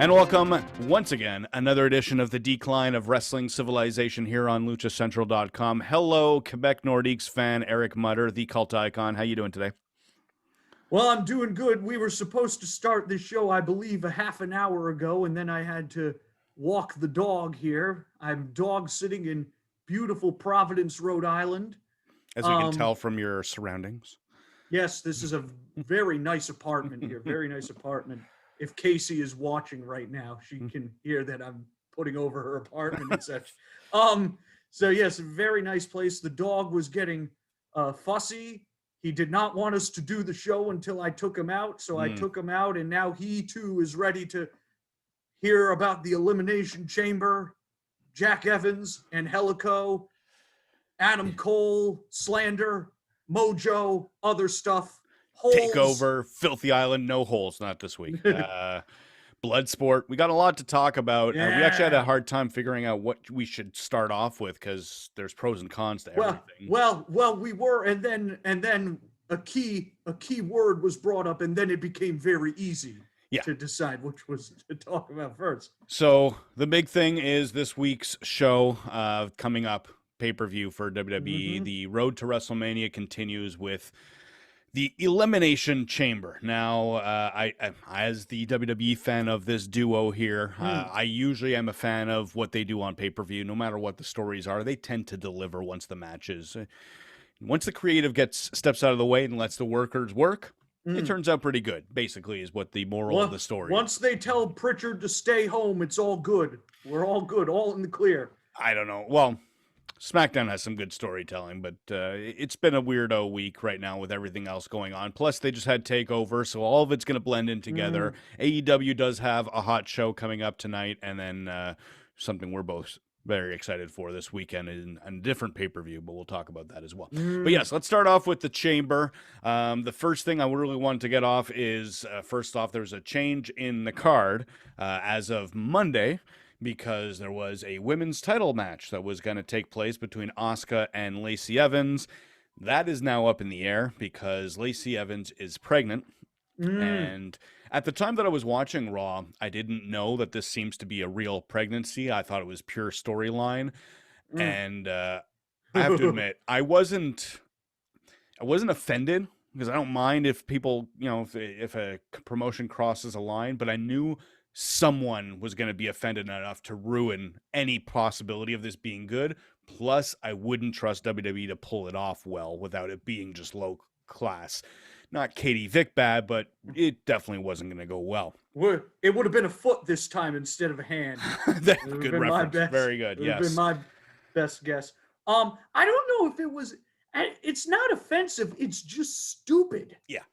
And welcome once again, another edition of the Decline of Wrestling Civilization here on LuchaCentral.com. Hello, Quebec Nordiques fan Eric Mutter, the cult icon. How you doing today? Well, I'm doing good. We were supposed to start this show, I believe, a half an hour ago, and then I had to walk the dog here. I'm dog sitting in beautiful Providence, Rhode Island. As we can tell from your surroundings. Yes, this is a very nice apartment here. Very nice apartment. If Casey is watching right now, she can hear that I'm putting over her apartment and such. So yes, a very nice place. The dog was getting fussy. He did not want us to do the show until I took him out. So I took him out, and now he too is ready to hear about the Elimination Chamber, Jack Evans and Helico, Adam Cole, slander, Mojo, other stuff. Holes. Takeover, Filthy Island, no holes, not this week. Bloodsport. We got a lot to talk about. Yeah. We actually had a hard time figuring out what we should start off with because there's pros and cons to everything. Well, we were, and then a key word was brought up, and then it became very easy to decide which was to talk about first. So the big thing is this week's show coming up, pay-per-view for WWE. Mm-hmm. The road to WrestleMania continues with the Elimination Chamber. Now, I as the WWE fan of this duo here, I usually am a fan of what they do on pay-per-view. No matter what the stories are, they tend to deliver once the matches. Once the creative steps out of the way and lets the workers work, it turns out pretty good, basically, is what the moral of the story is. Once they tell Pritchard to stay home, it's all good. We're all good, all in the clear. I don't know. Well, SmackDown has some good storytelling, but it's been a weirdo week right now with everything else going on. Plus, they just had Takeover, so all of it's going to blend in together. AEW does have a hot show coming up tonight, and then something we're both very excited for this weekend in a different pay-per-view, but we'll talk about that as well. But yes, let's start off with the Chamber. The first thing I really wanted to get off is, first off, there's a change in the card as of Monday, because there was a women's title match that was going to take place between Asuka and Lacey Evans. That is now up in the air because Lacey Evans is pregnant. And at the time that I was watching Raw, I didn't know that this seems to be a real pregnancy. I thought it was pure storyline. And I have to admit, I wasn't offended because I don't mind if people, if a promotion crosses a line, but I knew someone was going to be offended enough to ruin any possibility of this being good. Plus, I wouldn't trust WWE to pull it off well without it being just low class. Not Katie Vick bad, but it definitely wasn't going to go well. It would have been a foot this time instead of a hand. Good reference. Very good. Yes. It would have been my best guess. I don't know if it was. It's not offensive. It's just stupid. Yeah.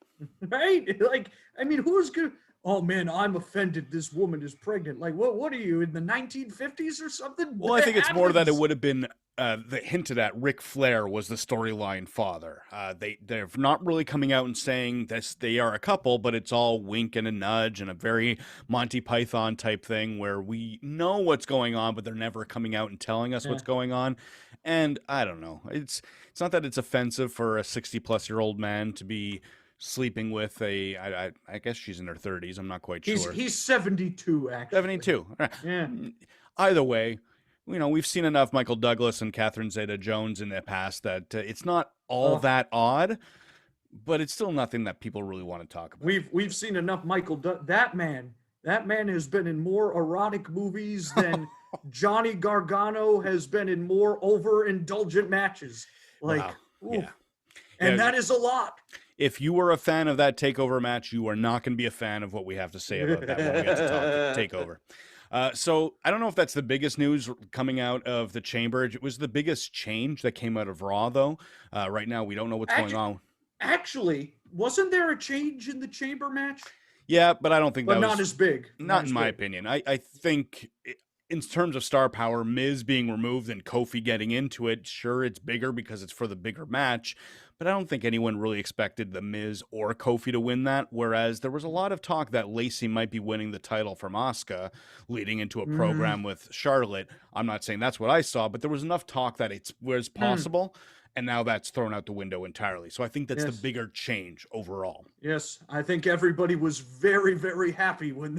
Right? Like, I mean, who's going to... Oh man, I'm offended this woman is pregnant. Like, what are you, in the 1950s or something? Well, I think it's more that it would have been hinted at Ric Flair was the storyline father. They're not really coming out and saying this, they are a couple, but it's all wink and a nudge and a very Monty Python type thing where we know what's going on, but they're never coming out and telling us what's going on. And I don't know. It's not that it's offensive for a 60-plus-year-old man to be sleeping with I guess she's in her 30s. I'm not quite sure. He's 72, actually. 72. Yeah. Either way, we've seen enough Michael Douglas and Catherine Zeta-Jones in the past that it's not all that odd, but it's still nothing that people really want to talk about. We've seen enough Michael that man has been in more erotic movies than Johnny Gargano has been in more overindulgent matches. Like, wow. Yeah. And that is a lot. If you were a fan of that Takeover match, you are not going to be a fan of what we have to say about that when we get to talk Takeover. So I don't know if that's the biggest news coming out of the Chamber. It was the biggest change that came out of Raw, though. Right now, we don't know what's going on. Actually, wasn't there a change in the Chamber match? Yeah, but I don't think that was... But not as big. Not in my opinion. I think in terms of star power, Miz being removed and Kofi getting into it, sure, it's bigger because it's for the bigger match, but I don't think anyone really expected the Miz or Kofi to win that. Whereas there was a lot of talk that Lacey might be winning the title from Asuka leading into a program with Charlotte. I'm not saying that's what I saw, but there was enough talk that it was possible. And now that's thrown out the window entirely. So I think that's the bigger change overall. Yes, I think everybody was very, very happy when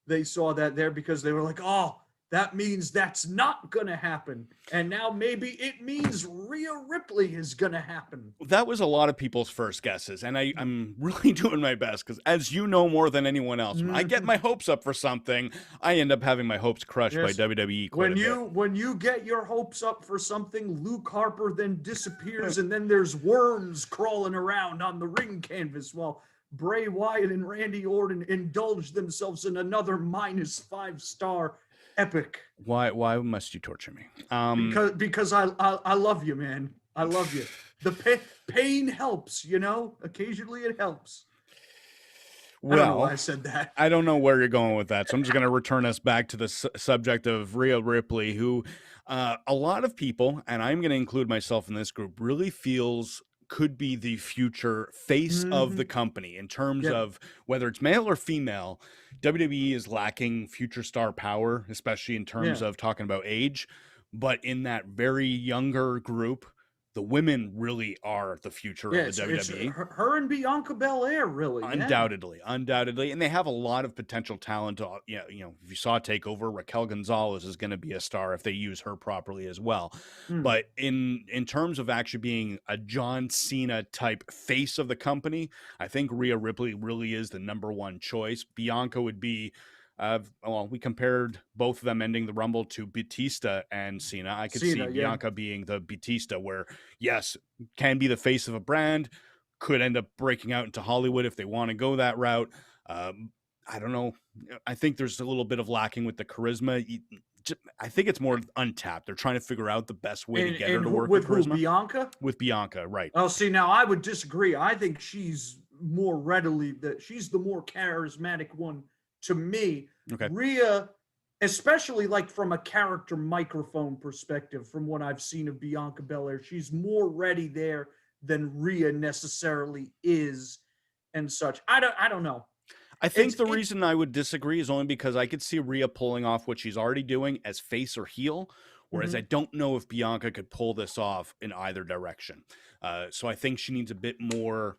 they saw that there, because they were like, oh, that means that's not going to happen. And now maybe it means Rhea Ripley is going to happen. That was a lot of people's first guesses. And I'm really doing my best because, as you know more than anyone else, when I get my hopes up for something, I end up having my hopes crushed by WWE quite a bit. When you get your hopes up for something, Luke Harper then disappears and then there's worms crawling around on the ring canvas while Bray Wyatt and Randy Orton indulge themselves in another -5-star epic. Why must you torture me? Because I love you, man. I love you. The pain helps, you know. Occasionally it helps. Well, I don't know why I said that. I don't know where you're going with that, so I'm just going to return us back to the subject of Rhea Ripley, who a lot of people, and I'm going to include myself in this group, really feels could be the future face of the company in terms of whether it's male or female. WWE is lacking future star power, especially in terms of talking about age. But in that very younger group, the women really are the future of the WWE. Her and Bianca Belair, really. Undoubtedly. And they have a lot of potential talent. You know, if you saw Takeover, Raquel Gonzalez is going to be a star if they use her properly as well. But in terms of actually being a John Cena type face of the company, I think Rhea Ripley really is the number one choice. Bianca would be, we compared both of them ending the Rumble to Batista and Cena. I could see Bianca being the Batista, where, yes, can be the face of a brand, could end up breaking out into Hollywood if they want to go that route. I don't know. I think there's a little bit of lacking with the charisma. I think it's more untapped. They're trying to figure out the best way to get her to work with charisma. Bianca? With Bianca, right. Oh, see, now I would disagree. I think she's more readily, she's the more charismatic one to me. Okay. Rhea, especially like from a character microphone perspective, from what I've seen of Bianca Belair, she's more ready there than Rhea necessarily is and such. I don't know. I think the reason I would disagree is only because I could see Rhea pulling off what she's already doing as face or heel, whereas I don't know if Bianca could pull this off in either direction. So I think she needs a bit more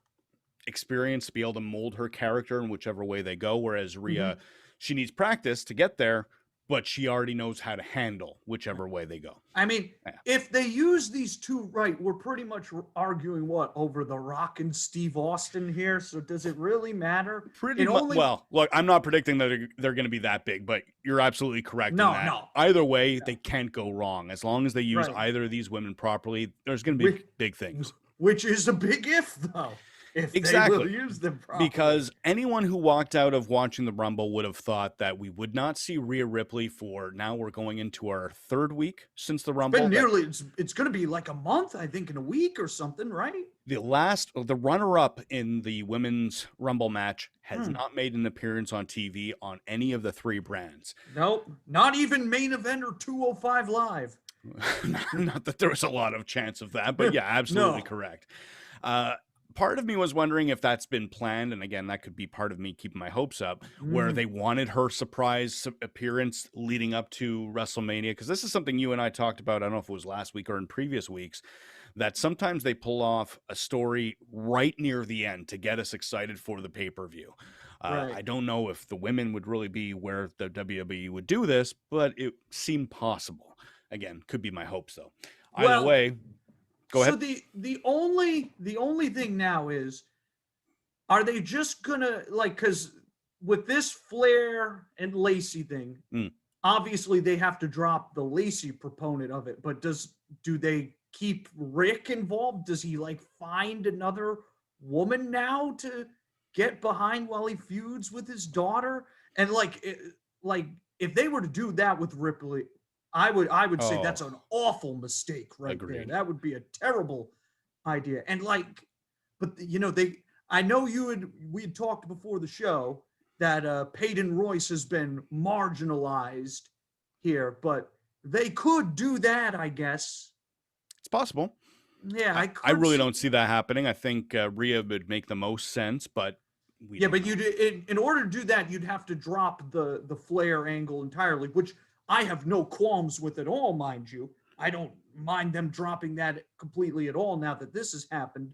experience to be able to mold her character in whichever way they go, whereas Rhea, she needs practice to get there, but she already knows how to handle whichever way they go. I mean, if they use these two right, we're pretty much arguing over The Rock and Steve Austin here. So does it really matter? Well, look, I'm not predicting that they're going to be that big, but you're absolutely correct in that. No. Either way, they can't go wrong. As long as they use either of these women properly, there's going to be big things. Which is a big if, though. If they will use them properly. Because anyone who walked out of watching the Rumble would have thought that we would not see Rhea Ripley for, now we're going into our third week since the Rumble. It's going to be like a month, I think, in a week or something, right? The runner-up in the women's Rumble match has not made an appearance on TV on any of the three brands. Nope, not even main event or 205 Live. Not that there was a lot of chance of that, but yeah, absolutely correct. Part of me was wondering if that's been planned, and again, that could be part of me keeping my hopes up, where they wanted her surprise appearance leading up to WrestleMania, because this is something you and I talked about, I don't know if it was last week or in previous weeks, that sometimes they pull off a story right near the end to get us excited for the pay-per-view. I don't know if the women would really be where the WWE would do this, but it seemed possible. Again, could be my hopes, though. Either way... Go ahead. So the only thing now is, are they just gonna, like, because with this Flair and Lacey thing, obviously they have to drop the Lacey proponent of it, but do they keep Rick involved? Does he like find another woman now to get behind while he feuds with his daughter? And like if they were to do that with Ripley, I would say that's an awful mistake there. That would be a terrible idea. And like, but you know, I know we had talked before the show that Peyton Royce has been marginalized here, but they could do that, I guess. It's possible. Yeah, I really don't see that happening. I think Rhea would make the most sense, but but in order to do that, you'd have to drop the Flair angle entirely, which I have no qualms with at all, mind you. I don't mind them dropping that completely at all now that this has happened.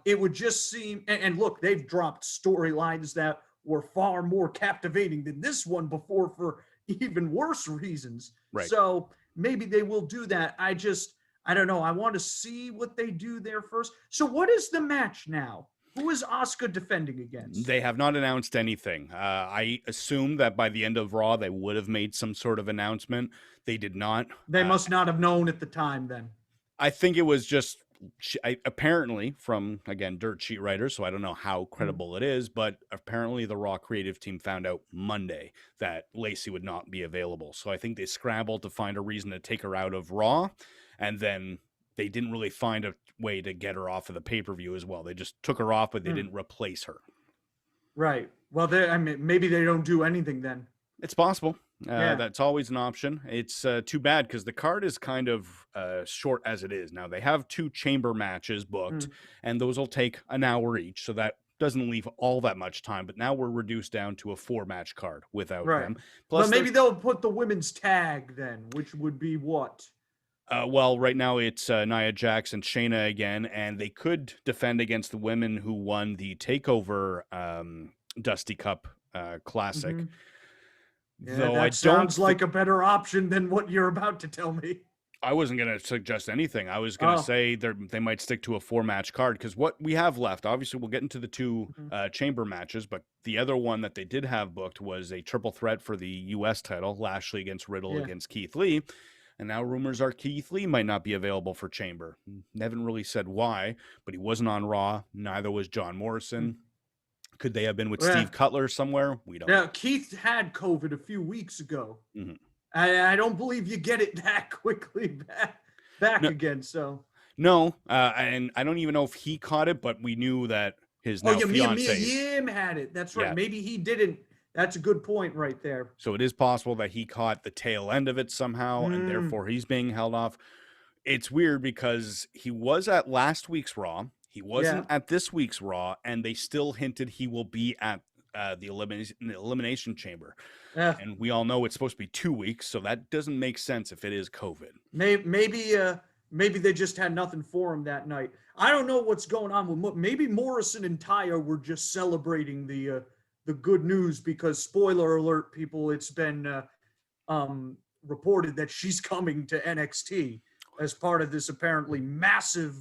It would just seem, and look, they've dropped storylines that were far more captivating than this one before for even worse reasons. Right. So maybe they will do that. I don't know. I want to see what they do there first. So what is the match now? Who is Asuka defending against? They have not announced anything. I assume that by the end of Raw, they would have made some sort of announcement. They did not. They must not have known at the time then. I think it was just apparently from, again, dirt sheet writers, so I don't know how credible it is, but apparently the Raw creative team found out Monday that Lacey would not be available. So I think they scrambled to find a reason to take her out of Raw, and then they didn't really find a way to get her off of the pay-per-view as well. They just took her off, but they didn't replace her. Right. Well, maybe they don't do anything then. It's possible. That's always an option. It's too bad because the card is kind of short as it is. Now, they have 2 chamber matches booked, and those will take an hour each, so that doesn't leave all that much time. But now we're reduced down to a 4-match card without them. Plus, maybe they'll put the women's tag then, which would be what? Well, right now it's Nia Jax and Shayna again, and they could defend against the women who won the Takeover Dusty Cup Classic. Yeah, though that sounds like a better option than what you're about to tell me. I wasn't going to suggest anything. I was going to say they might stick to a 4-match card because what we have left, obviously we'll get into the 2 chamber matches, but the other one that they did have booked was a triple threat for the U.S. title, Lashley against Riddle against Keith Lee. And now rumors are Keith Lee might not be available for Chamber. Haven't really said why, but he wasn't on Raw. Neither was John Morrison. Could they have been with Steve Cutler somewhere? We don't know. Keith had COVID a few weeks ago. I don't believe you get it that quickly back again. So no, and I don't even know if he caught it, but we knew that his fiance Mia Yim had it. That's right. Yeah. Maybe he didn't. That's a good point right there. So it is possible that he caught the tail end of it somehow, and therefore he's being held off. It's weird because he was at last week's Raw. He wasn't at this week's Raw, and they still hinted he will be at the Elimination Chamber. And we all know it's supposed to be 2 weeks, so that doesn't make sense if it is COVID. Maybe they just had nothing for him that night. I don't know what's going on with. Maybe Morrison and Taya were just celebrating the good news because, spoiler alert, people, it's been reported that she's coming to NXT as part of this apparently massive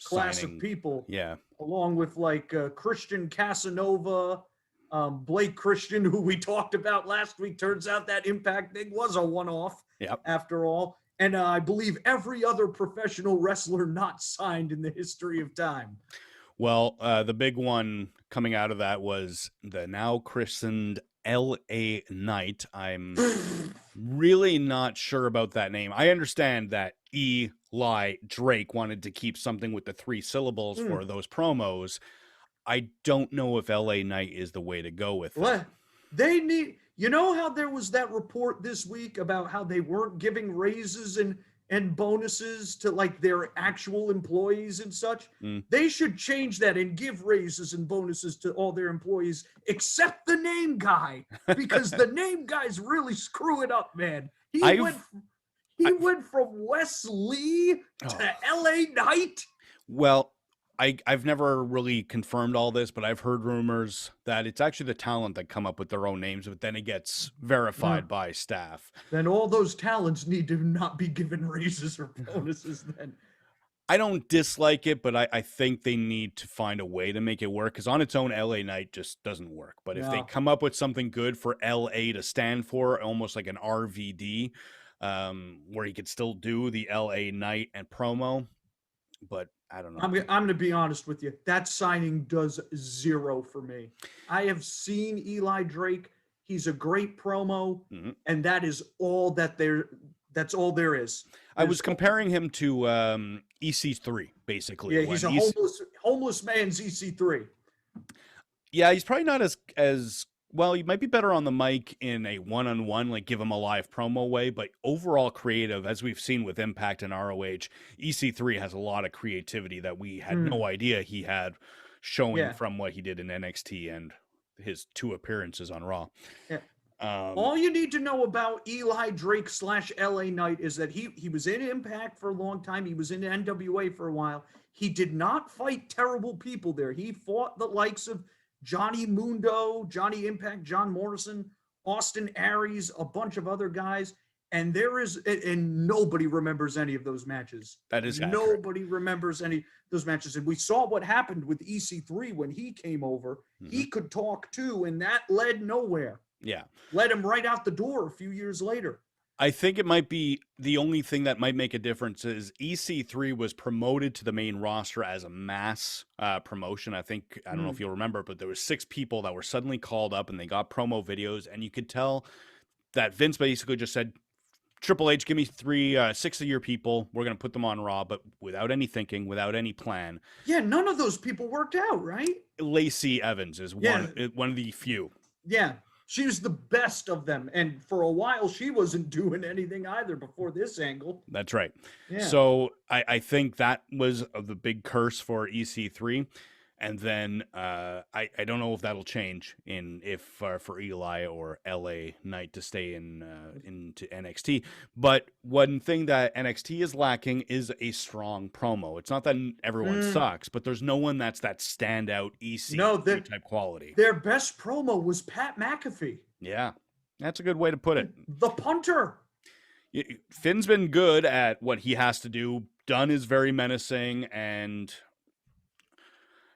class of people. Yeah. Along with Christian Casanova, Blake Christian, who we talked about last week. Turns out that Impact thing was a one-off after all. And I believe every other professional wrestler not signed in the history of time. Well, the big one coming out of that was the now christened LA Knight. I'm really not sure about that name. I understand that Eli Drake wanted to keep something with the 3 syllables for those promos. I don't know if LA Knight is the way to go with that. They need, you know how there was that report this week about how they weren't giving raises and bonuses to their actual employees and such? They should change that and give raises and bonuses to all their employees except the name guy, because the name guy's really screwing up, man. He went from Wes Lee to LA Knight. Well, I've never really confirmed all this, but I've heard rumors that it's actually the talent that come up with their own names, but then it gets verified by staff. Then all those talents need to not be given raises or bonuses then. I don't dislike it, but I think they need to find a way to make it work, because on its own, LA Knight just doesn't work. But if they come up with something good for LA to stand for, almost like an RVD, where he could still do the LA Knight and promo, but I don't know. I'm going to be honest with you. That signing does 0 for me. I have seen Eli Drake. He's a great promo, and that is all that's all there is. I was comparing him to EC3, basically. Yeah, he's a homeless man's EC3. Yeah, he's probably not as Well, you might be better on the mic in a one-on-one, like give him a live promo way, but overall creative, as we've seen with Impact and ROH, EC3 has a lot of creativity that we had no idea he had, showing Yeah. from what he did in NXT and his 2 appearances on Raw. Yeah. Um, All you need to know about Eli Drake / LA Knight is that he was in Impact for a long time. He was in NWA for a while. He did not fight terrible people there. He fought the likes of Johnny Mundo, Johnny Impact, John Morrison, Austin Aries, a bunch of other guys. And nobody remembers any of those matches. That is accurate. Nobody remembers any of those matches. And we saw what happened with EC3 when he came over. He could talk too, and that led nowhere. Yeah. Led him right out the door a few years later. I think it might be the only thing that might make a difference is EC3 was promoted to the main roster as a mass promotion. I don't know if you'll remember, but there was 6 people that were suddenly called up and they got promo videos, and you could tell that Vince basically just said, Triple H, give me 6 of your people. We're going to put them on Raw, but without any thinking, without any plan. Yeah, none of those people worked out, right? Lacey Evans is one of the few. Yeah. She was the best of them. And for a while, she wasn't doing anything either before this angle. That's right. Yeah. So I think that was the big curse for EC3. And then I don't know if that'll change for Eli or LA Knight to stay into NXT. But one thing that NXT is lacking is a strong promo. It's not that everyone sucks, but there's no one that's that standout EC3 type quality. Their best promo was Pat McAfee. Yeah, that's a good way to put it. The punter. Finn's been good at what he has to do. Dunn is very menacing, and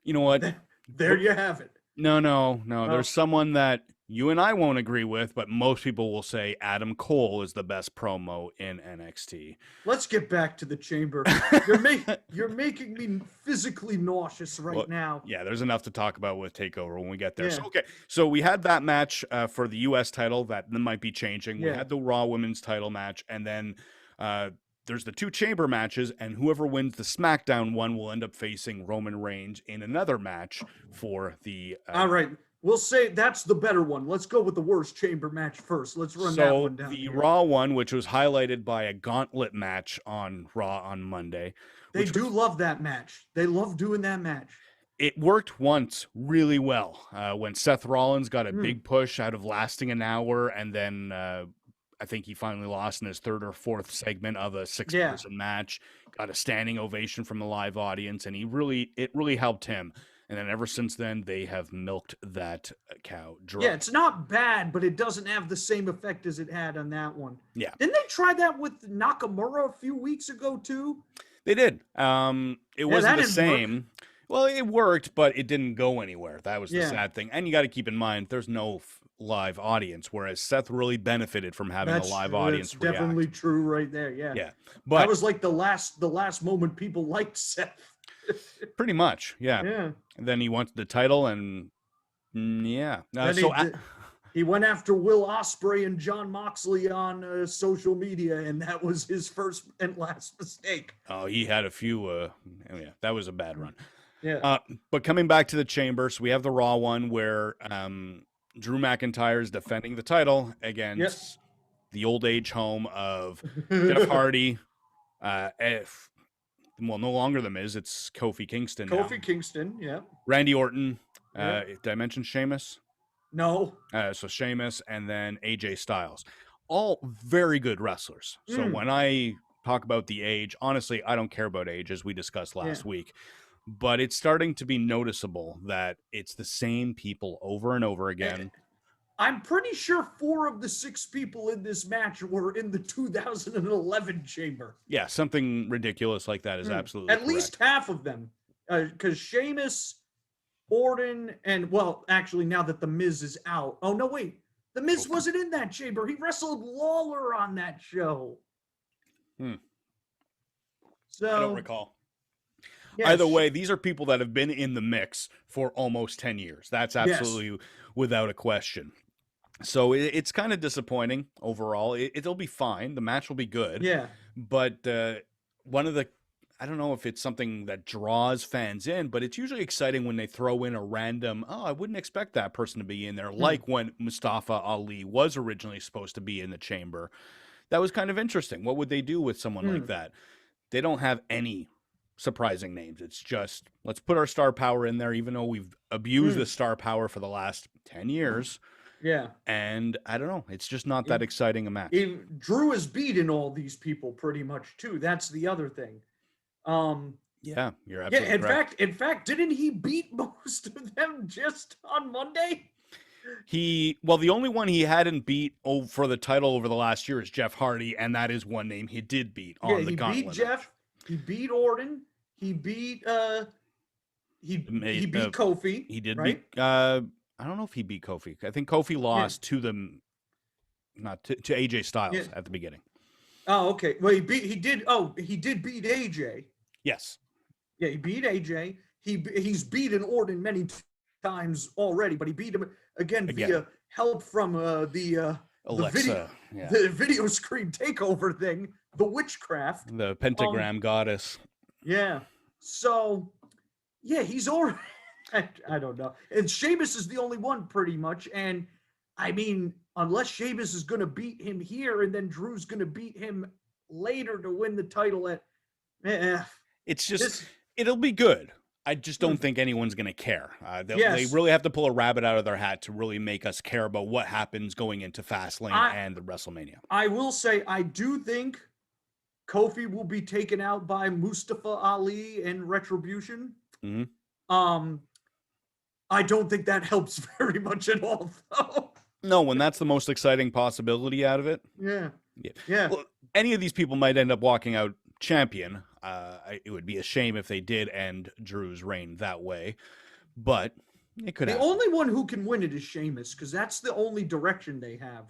you know what? There you have it. No. There's someone that you and I won't agree with, but most people will say Adam Cole is the best promo in NXT. Let's get back to the chamber. You're making me physically nauseous now. Yeah, there's enough to talk about with Takeover when we get there. Yeah. So we had that match for the U.S. title that might be changing. We had the Raw Women's title match, and then there's the 2 chamber matches, and whoever wins the SmackDown one will end up facing Roman Reigns in another match for the... All right. We'll say that's the better one. Let's go with the worst chamber match first. Let's run that one down. So the Raw one, which was highlighted by a gauntlet match on Raw on Monday. They love that match. They love doing that match. It worked once really well when Seth Rollins got a big push out of lasting an hour, and then... I think he finally lost in his 3rd or 4th segment of a 6-person match, got a standing ovation from the live audience, and it really helped him. And then ever since then, they have milked that cow dry. Yeah, it's not bad, but it doesn't have the same effect as it had on that one. Yeah. Didn't they try that with Nakamura a few weeks ago, too? They did. It wasn't the same. Well, it worked, but it didn't go anywhere. That was the sad thing. And you got to keep in mind, there's no live audience, whereas Seth really benefited from having a live audience. That's definitely true right there. Yeah. But that was like the last moment people liked Seth. Pretty much. Yeah. And then he wanted the title, and he went after Will Ospreay and Jon Moxley on social media, and that was his first and last mistake. Oh, he had a few. That was a bad run. Yeah. But coming back to the chamber, so we have the Raw one where Drew McIntyre is defending the title against the old age home of Jeff Hardy. No longer The Miz, it's Kofi Kingston. Kingston, yeah. Randy Orton. Did I mention Sheamus? No. So Sheamus, and then AJ Styles. All very good wrestlers. So when I talk about the age, honestly, I don't care about age, as we discussed last week. But it's starting to be noticeable that it's the same people over and over again. I'm pretty sure 4 of the 6 people in this match were in the 2011 chamber. Yeah, something ridiculous like that is absolutely At least half of them. Because Sheamus, Orton, and, well, actually, now that The Miz is out. Oh, no, wait. The Miz wasn't in that chamber. He wrestled Lawler on that show. So I don't recall. Yes. Either way, these are people that have been in the mix for almost 10 years. That's absolutely without a question. So it's kind of disappointing overall. It'll be fine. The match will be good. Yeah. But one of the I don't know if it's something that draws fans in, but it's usually exciting when they throw in a random, oh, I wouldn't expect that person to be in there, like when Mustafa Ali was originally supposed to be in the chamber. That was kind of interesting. What would they do with someone like that? They don't have any surprising names. It's just, let's put our star power in there, even though we've abused the star power for the last 10 years. Yeah. And I don't know. It's just not that exciting a match. Drew has beaten all these people pretty much too. That's the other thing. Yeah, you're absolutely correct. In fact, didn't he beat most of them just on Monday? The only one he hadn't beat for the title over the last year is Jeff Hardy, and that is one name he did beat on the gauntlet. He beat Jeff. He beat Orton. He beat he beat Kofi. He did right? beat. I don't know if he beat Kofi. I think Kofi lost to them, not to AJ Styles at the beginning. Oh, okay. Well, he did beat AJ. Yes. Yeah, he beat AJ. He's beaten Orton many times already, but he beat him again. Via help from the Alexa, the video screen takeover thing, the witchcraft, the pentagram goddess. Yeah. So, yeah, he's already. I don't know. And Sheamus is the only one pretty much. And I mean, unless Sheamus is going to beat him here and then Drew's going to beat him later to win the title at. It's just, it'll be good. I just don't think anyone's going to care. They really have to pull a rabbit out of their hat to really make us care about what happens going into Fastlane and the WrestleMania. I will say, I do think Kofi will be taken out by Mustafa Ali and Retribution. I don't think that helps very much at all, though. No, when that's the most exciting possibility out of it. Yeah. Well, any of these people might end up walking out champion. It would be a shame if they did end Drew's reign that way, but it could happen. The only one who can win it is Sheamus, because that's the only direction they have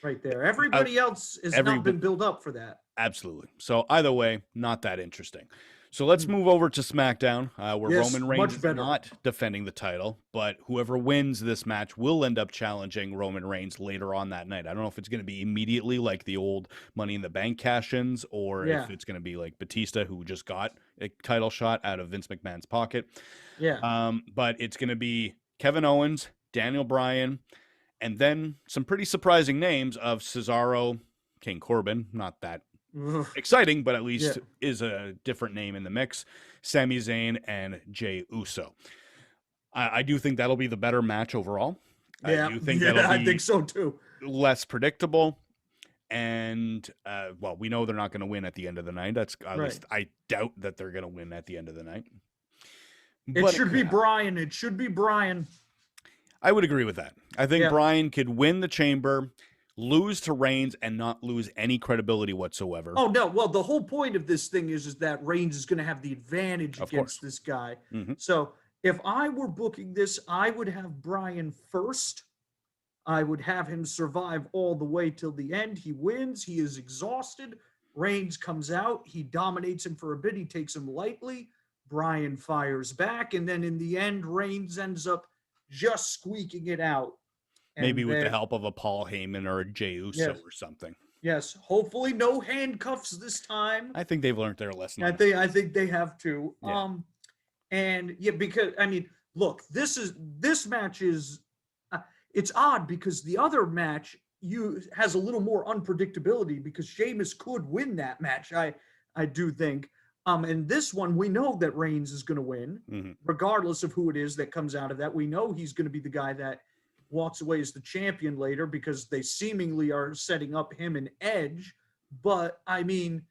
right there. Everybody else has not been built up for that. Absolutely. So either way, not that interesting. So let's move over to SmackDown, where Roman Reigns is not defending the title, but whoever wins this match will end up challenging Roman Reigns later on that night. I don't know if it's going to be immediately like the old Money in the Bank cash-ins, or if it's going to be like Batista, who just got a title shot out of Vince McMahon's pocket. But it's going to be Kevin Owens, Daniel Bryan, and then some pretty surprising names of Cesaro, King Corbin, not that exciting, but at least is a different name in the mix. Sami Zayn and Jey Uso. I do think that'll be the better match overall. I do think I think so too. Less predictable, and we know they're not going to win at the end of the night. That's at least I doubt that they're going to win at the end of the night. It should be Bryan. It should be Bryan. I would agree with that. I think Bryan could win the chamber, lose to Reigns, and not lose any credibility whatsoever. Oh, no. Well, the whole point of this thing is that Reigns is going to have the advantage against this guy. So if I were booking this, I would have Bryan first. I would have him survive all the way till the end. He wins. He is exhausted. Reigns comes out. He dominates him for a bit. He takes him lightly. Bryan fires back. And then in the end, Reigns ends up just squeaking it out. Maybe with the help of a Paul Heyman or a Jey Uso or something. Yes. Hopefully no handcuffs this time. I think they've learned their lesson. I think they have to. Because I mean, look, this match is it's odd because the other match has a little more unpredictability because Sheamus could win that match. I do think. And this one, we know that Reigns is going to win, regardless of who it is that comes out of that. We know he's going to be the guy that walks away as the champion later because they seemingly are setting up him and Edge. But, I mean,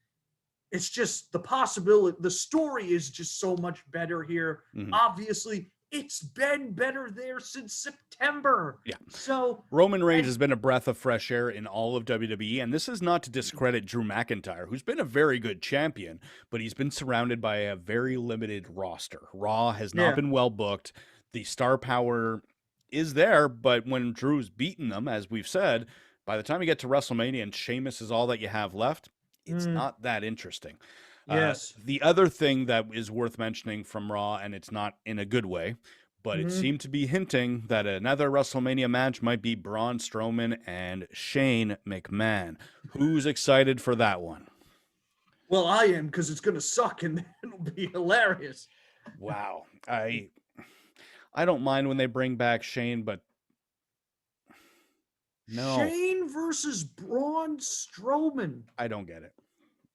it's just the possibility. The story is just so much better here. Obviously, it's been better there since September. Yeah. So Roman Reigns has been a breath of fresh air in all of WWE, and this is not to discredit Drew McIntyre, who's been a very good champion, but he's been surrounded by a very limited roster. Raw has not been well booked. The star power is there, but when Drew's beaten them, as we've said, by the time you get to WrestleMania and Sheamus is all that you have left, it's not that interesting. Yes. The other thing that is worth mentioning from Raw, and it's not in a good way, but it seemed to be hinting that another WrestleMania match might be Braun Strowman and Shane McMahon. Who's excited for that one? Well, I am, because it's gonna suck and it'll be hilarious. Wow. I don't mind when they bring back Shane, but no, Shane versus Braun Strowman. I don't get it.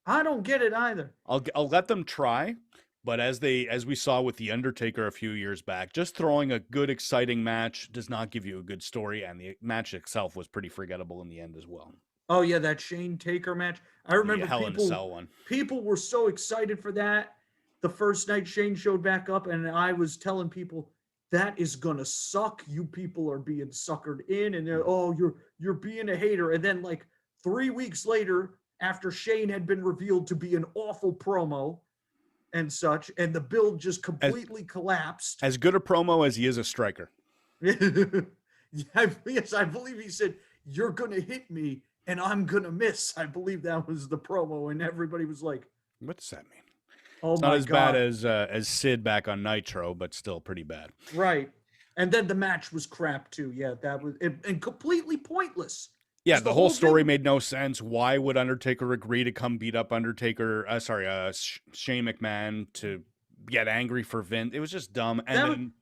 I don't get it either. I'll let them try, but as we saw with the Undertaker a few years back, just throwing a good exciting match does not give you a good story, and the match itself was pretty forgettable in the end as well. Oh yeah, that Shane Taker match. I remember The Hell in a Cell one. people were so excited for that. The first night Shane showed back up, and I was telling people that is gonna suck. You people are being suckered in, and you're being a hater. And then like 3 weeks later, after Shane had been revealed to be an awful promo and such, and the build just completely collapsed. As good a promo as he is a striker. Yes, I believe he said, "You're gonna hit me and I'm gonna miss." I believe that was the promo, and everybody was like, What does that mean? "Oh It's my not as God." bad as Sid back on Nitro, but still pretty bad. Right. And then the match was crap too. Yeah, that was and completely pointless. Yeah, Just the whole story thing- made no sense. Why would Undertaker agree to come beat up Shane McMahon to get angry for Vince? It was just dumb. And then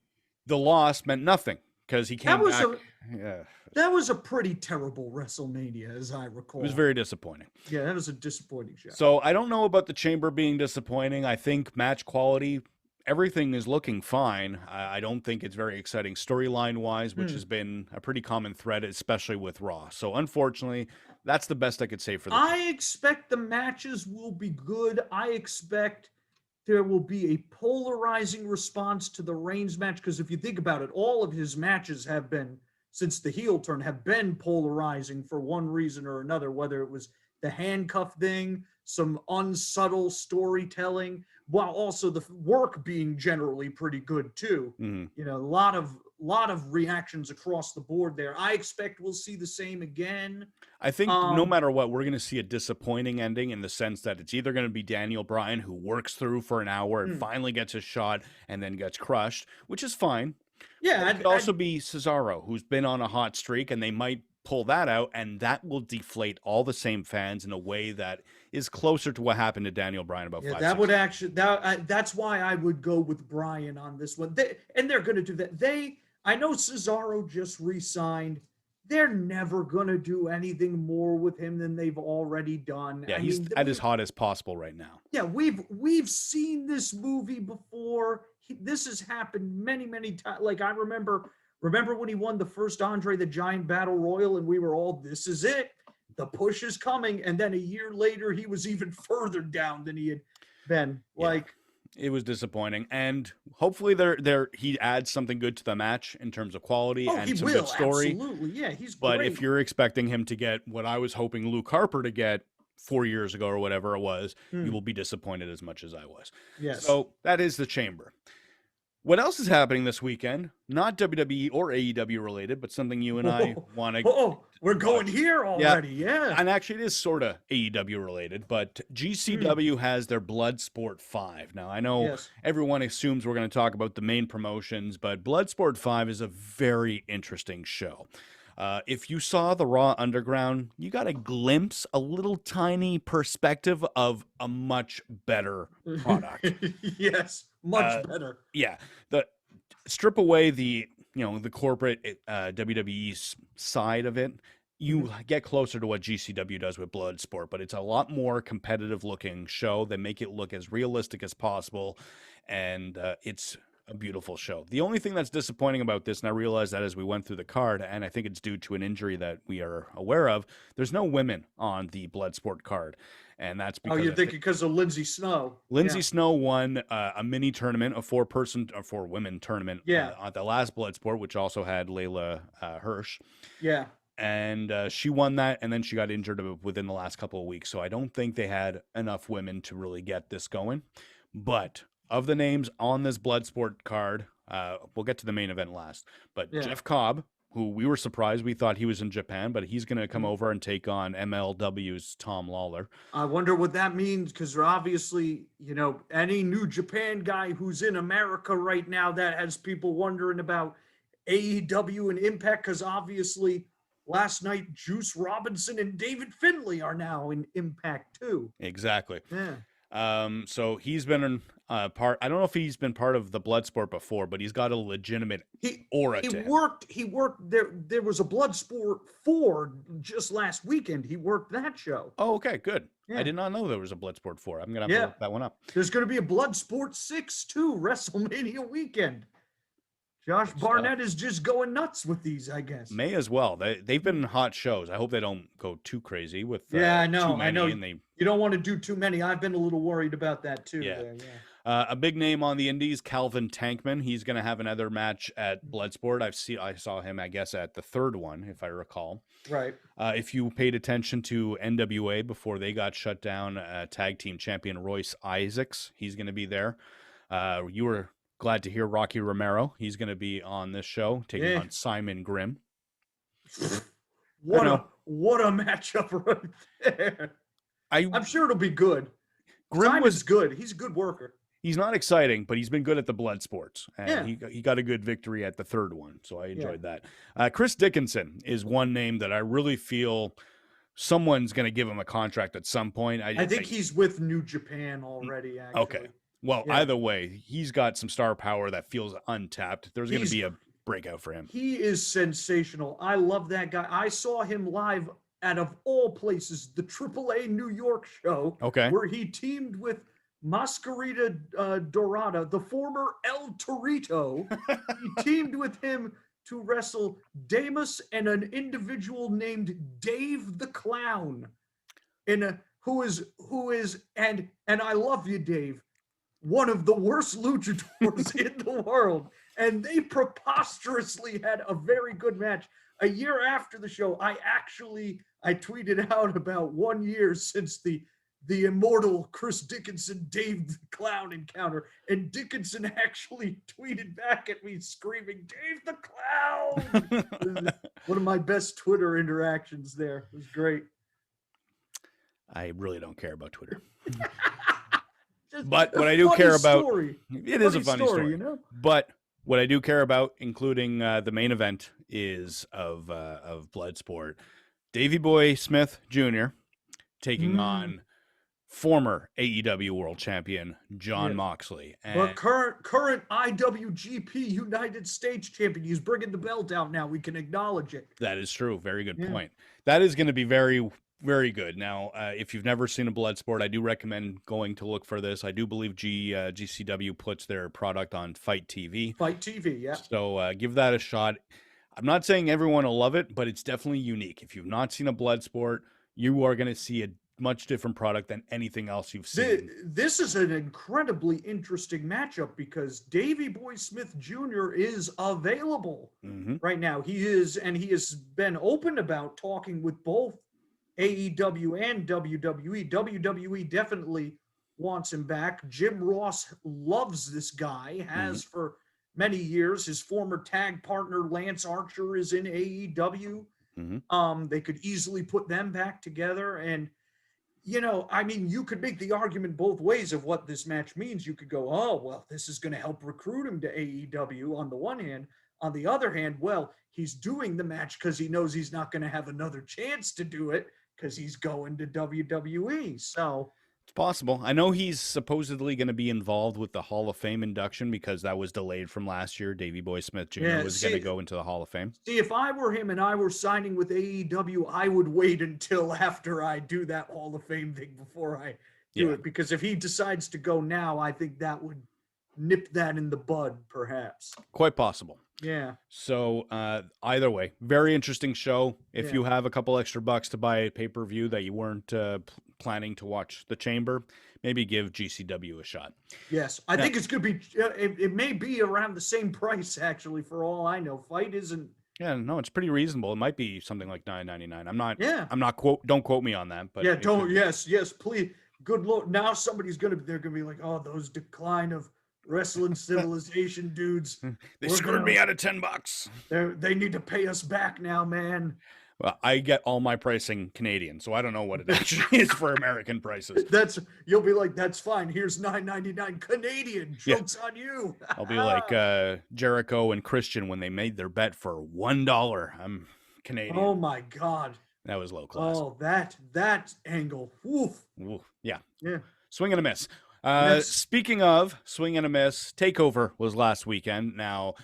the loss meant nothing because he came back. That was a pretty terrible WrestleMania, as I recall. It was very disappointing. Yeah, that was a disappointing show. So I don't know about the Chamber being disappointing. I think match quality, everything is looking fine. I don't think it's very exciting storyline-wise, which has been a pretty common thread, especially with Raw. So unfortunately, that's the best I could say for the I expect the matches will be good. I expect there will be a polarizing response to the Reigns match, because if you think about it, all of his matches have been, since the heel turn, have been polarizing for one reason or another, whether it was the handcuff thing, some unsubtle storytelling, while also the work being generally pretty good too. Mm-hmm. You know, a lot of reactions across the board there. I expect we'll see the same again. I think no matter what, we're going to see a disappointing ending in the sense that it's either going to be Daniel Bryan, who works through for an hour and finally gets a shot and then gets crushed, which is fine. Yeah, it could also be Cesaro, who's been on a hot streak, and they might pull that out, and that will deflate all the same fans in a way that is closer to what happened to Daniel Bryan about 5 that 6 would years. actually that's why I would go with Bryan on this one. They're going to do that. I know Cesaro just re-signed. They're never going to do anything more with him than they've already done. Yeah, he's at his hot as possible right now. Yeah, we've seen this movie before. This has happened many times. Like I remember when he won the first Andre the Giant Battle Royal, and we were all, this is it. The push is coming. And then a year later, he was even further down than he had been. Like, it was disappointing, and hopefully he adds something good to the match in terms of quality and some good story. Absolutely, yeah, he's but great. If you're expecting him to get what I was hoping Luke Harper to get 4 years ago or whatever it was, you will be disappointed as much as I was. Yes. So that is the Chamber. What else is happening this weekend? Not WWE or AEW related, but something you and I want to. Oh, we're going here already. Yeah. And actually, it is sort of AEW related, but GCW has their Bloodsport 5. Now, I know everyone assumes we're going to talk about the main promotions, but Bloodsport 5 is a very interesting show. If you saw the Raw Underground, you got a glimpse, a little tiny perspective of a much better product. Yes, much better. Yeah, strip away the corporate WWE side of it, you get closer to what GCW does with Bloodsport, but it's a lot more competitive looking show. They make it look as realistic as possible, and it's a beautiful show. The only thing that's disappointing about this, and I realized that as we went through the card, and I think it's due to an injury that we are aware of, there's no women on the Bloodsport card. And that's because you're thinking because of Lindsay Snow. Lindsay Snow won a mini tournament, a 4-women tournament at the last Bloodsport, which also had Layla Hirsch. Yeah. And she won that, and then she got injured within the last couple of weeks. So I don't think they had enough women to really get this going. But of the names on this Bloodsport card, we'll get to the main event last. But Jeff Cobb, who we were surprised, we thought he was in Japan, but he's going to come over and take on MLW's Tom Lawler. I wonder what that means, because obviously, any New Japan guy who's in America right now, that has people wondering about AEW and Impact, because obviously last night, Juice Robinson and David Finlay are now in Impact too. Exactly. Yeah. So he's been in part. I don't know if he's been part of the Bloodsport before, but he's got a legitimate aura He to him. worked there. There was a Bloodsport 4 just last weekend. He worked that show. Oh, okay, good. Yeah. I did not know there was a Bloodsport 4. I'm gonna have to look that one up. There's gonna be a Bloodsport 6 too, WrestleMania weekend. Josh Barnett is just going nuts with these, I guess. May as well. They've been hot shows. I hope they don't go too crazy with I know. too many. And you don't want to do too many. I've been a little worried about that too. Yeah. There, a big name on the indies, Calvin Tankman. He's going to have another match at Bloodsport. I saw him, I guess, at the third one, if I recall. Right. If you paid attention to NWA before they got shut down, tag team champion Royce Isaacs, he's going to be there. You were glad to hear Rocky Romero. He's going to be on this show, taking on Simon Grimm. What a matchup right there. I'm sure it'll be good. Grimm was good. He's a good worker. He's not exciting, but he's been good at the Bloodsports. And he got a good victory at the third one, so I enjoyed that. Chris Dickinson is one name that I really feel someone's going to give him a contract at some point. I think he's with New Japan already, actually. Okay. Well, either way, he's got some star power that feels untapped. There's going to be a breakout for him. He is sensational. I love that guy. I saw him live out of all places, the AAA New York show, where he teamed with Mascarita Dorada, the former El Torito. He teamed with him to wrestle Damus and an individual named Dave the Clown, who is and I love you, Dave, one of the worst luchadors in the world. And they preposterously had a very good match. A year after the show, I tweeted out about 1 year since the immortal Chris Dickinson Dave the Clown encounter, and Dickinson actually tweeted back at me screaming, "Dave the Clown!" One of my best Twitter interactions there. It was great. I really don't care about Twitter. But what I do care about, it is a funny story, you know? But what I do care about, including the main event, is of Bloodsport, Davey Boy Smith Jr. taking on former AEW World Champion Jon Moxley. But current IWGP United States Champion. He's bringing the belt out now. We can acknowledge it. That is true. Very good point. That is going to be very, very good. Now, if you've never seen a Bloodsport, I do recommend going to look for this. I do believe GCW puts their product on Fight TV. Fight TV, yeah. So give that a shot. I'm not saying everyone will love it, but it's definitely unique. If you've not seen a Bloodsport, you are going to see a much different product than anything else you've seen. This is an incredibly interesting matchup because Davey Boy Smith Jr. is available right now. He is, and he has been open about talking with both AEW and WWE. WWE definitely wants him back. Jim Ross loves this guy, has for many years. His former tag partner Lance Archer is in AEW. They could easily put them back together. And, you know, I mean, you could make the argument both ways of what this match means. You could go, oh, well, this is going to help recruit him to AEW on the one hand. On the other hand, well, he's doing the match because he knows he's not going to have another chance to do it because he's going to WWE. So it's possible. I know he's supposedly going to be involved with the Hall of Fame induction because that was delayed from last year. Davey Boy Smith Jr. was going to go into the Hall of Fame. See, if I were him and I were signing with AEW, I would wait until after I do that Hall of Fame thing before I do it. Because if he decides to go now, I think that would nip that in the bud, perhaps. Quite possible. Yeah. So either way, very interesting show. If you have a couple extra bucks to buy a pay-per-view that you weren't planning to watch the Chamber, maybe give GCW a shot. Yes. I think it's going to be, it may be around the same price, actually, for all I know. Fight isn't. Yeah, no, it's pretty reasonable. It might be something like $9.99. I'm not don't quote me on that. But yes, please. Good Lord. Now they're going to be like, oh, those decline of wrestling civilization dudes. They screwed me out of $10. They need to pay us back now, man. Well, I get all my pricing Canadian, so I don't know what it actually is for American prices. You'll be like, that's fine. Here's $9.99 Canadian. Joke's on you. I'll be like Jericho and Christian when they made their bet for $1. I'm Canadian. Oh my God. That was low class. Oh, that angle. Oof. Ooh, yeah. Yeah. Swing and a miss. Yes. Speaking of swing and a miss, Takeover was last weekend. Now,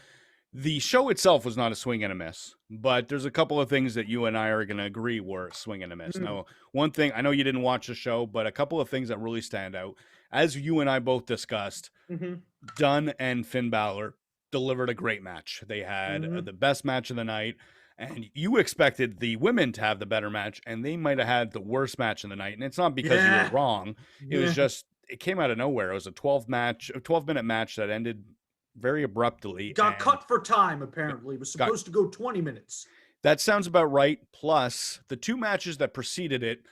the show itself was not a swing and a miss, but there's a couple of things that you and I are going to agree were a swing and a miss. Now, one thing, I know you didn't watch the show, but a couple of things that really stand out, as you and I both discussed, Dunn and Finn Balor delivered a great match. They had the best match of the night, and you expected the women to have the better match, and they might have had the worst match of the night. And it's not because you were wrong. It was just, it came out of nowhere. It was a 12-minute match that ended very abruptly. Got cut for time, apparently. It was supposed to go 20 minutes. That sounds about right. Plus, the two matches that preceded it,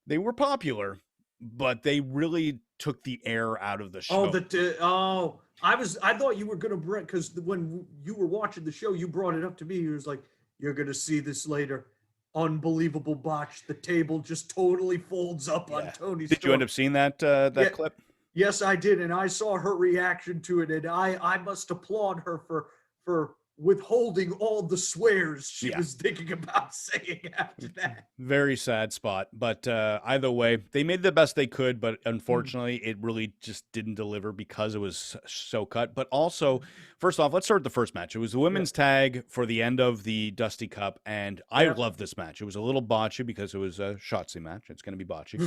they were popular, but they really took the air out of the show. I thought you were going to bring, because when you were watching the show, you brought it up to me. You was like, you're going to see this later. Unbelievable botch. The table just totally folds up on Tony's. Did you end up seeing that clip? Yes, I did, and I saw her reaction to it, and I must applaud her for withholding all the swears she was thinking about saying after that. Very sad spot, but either way, they made the best they could, but unfortunately, it really just didn't deliver because it was so cut. But also, first off, let's start with the first match. It was the women's tag for the end of the Dusty Cup, and I love this match. It was a little botchy because it was a Shotzi match. It's going to be botchy.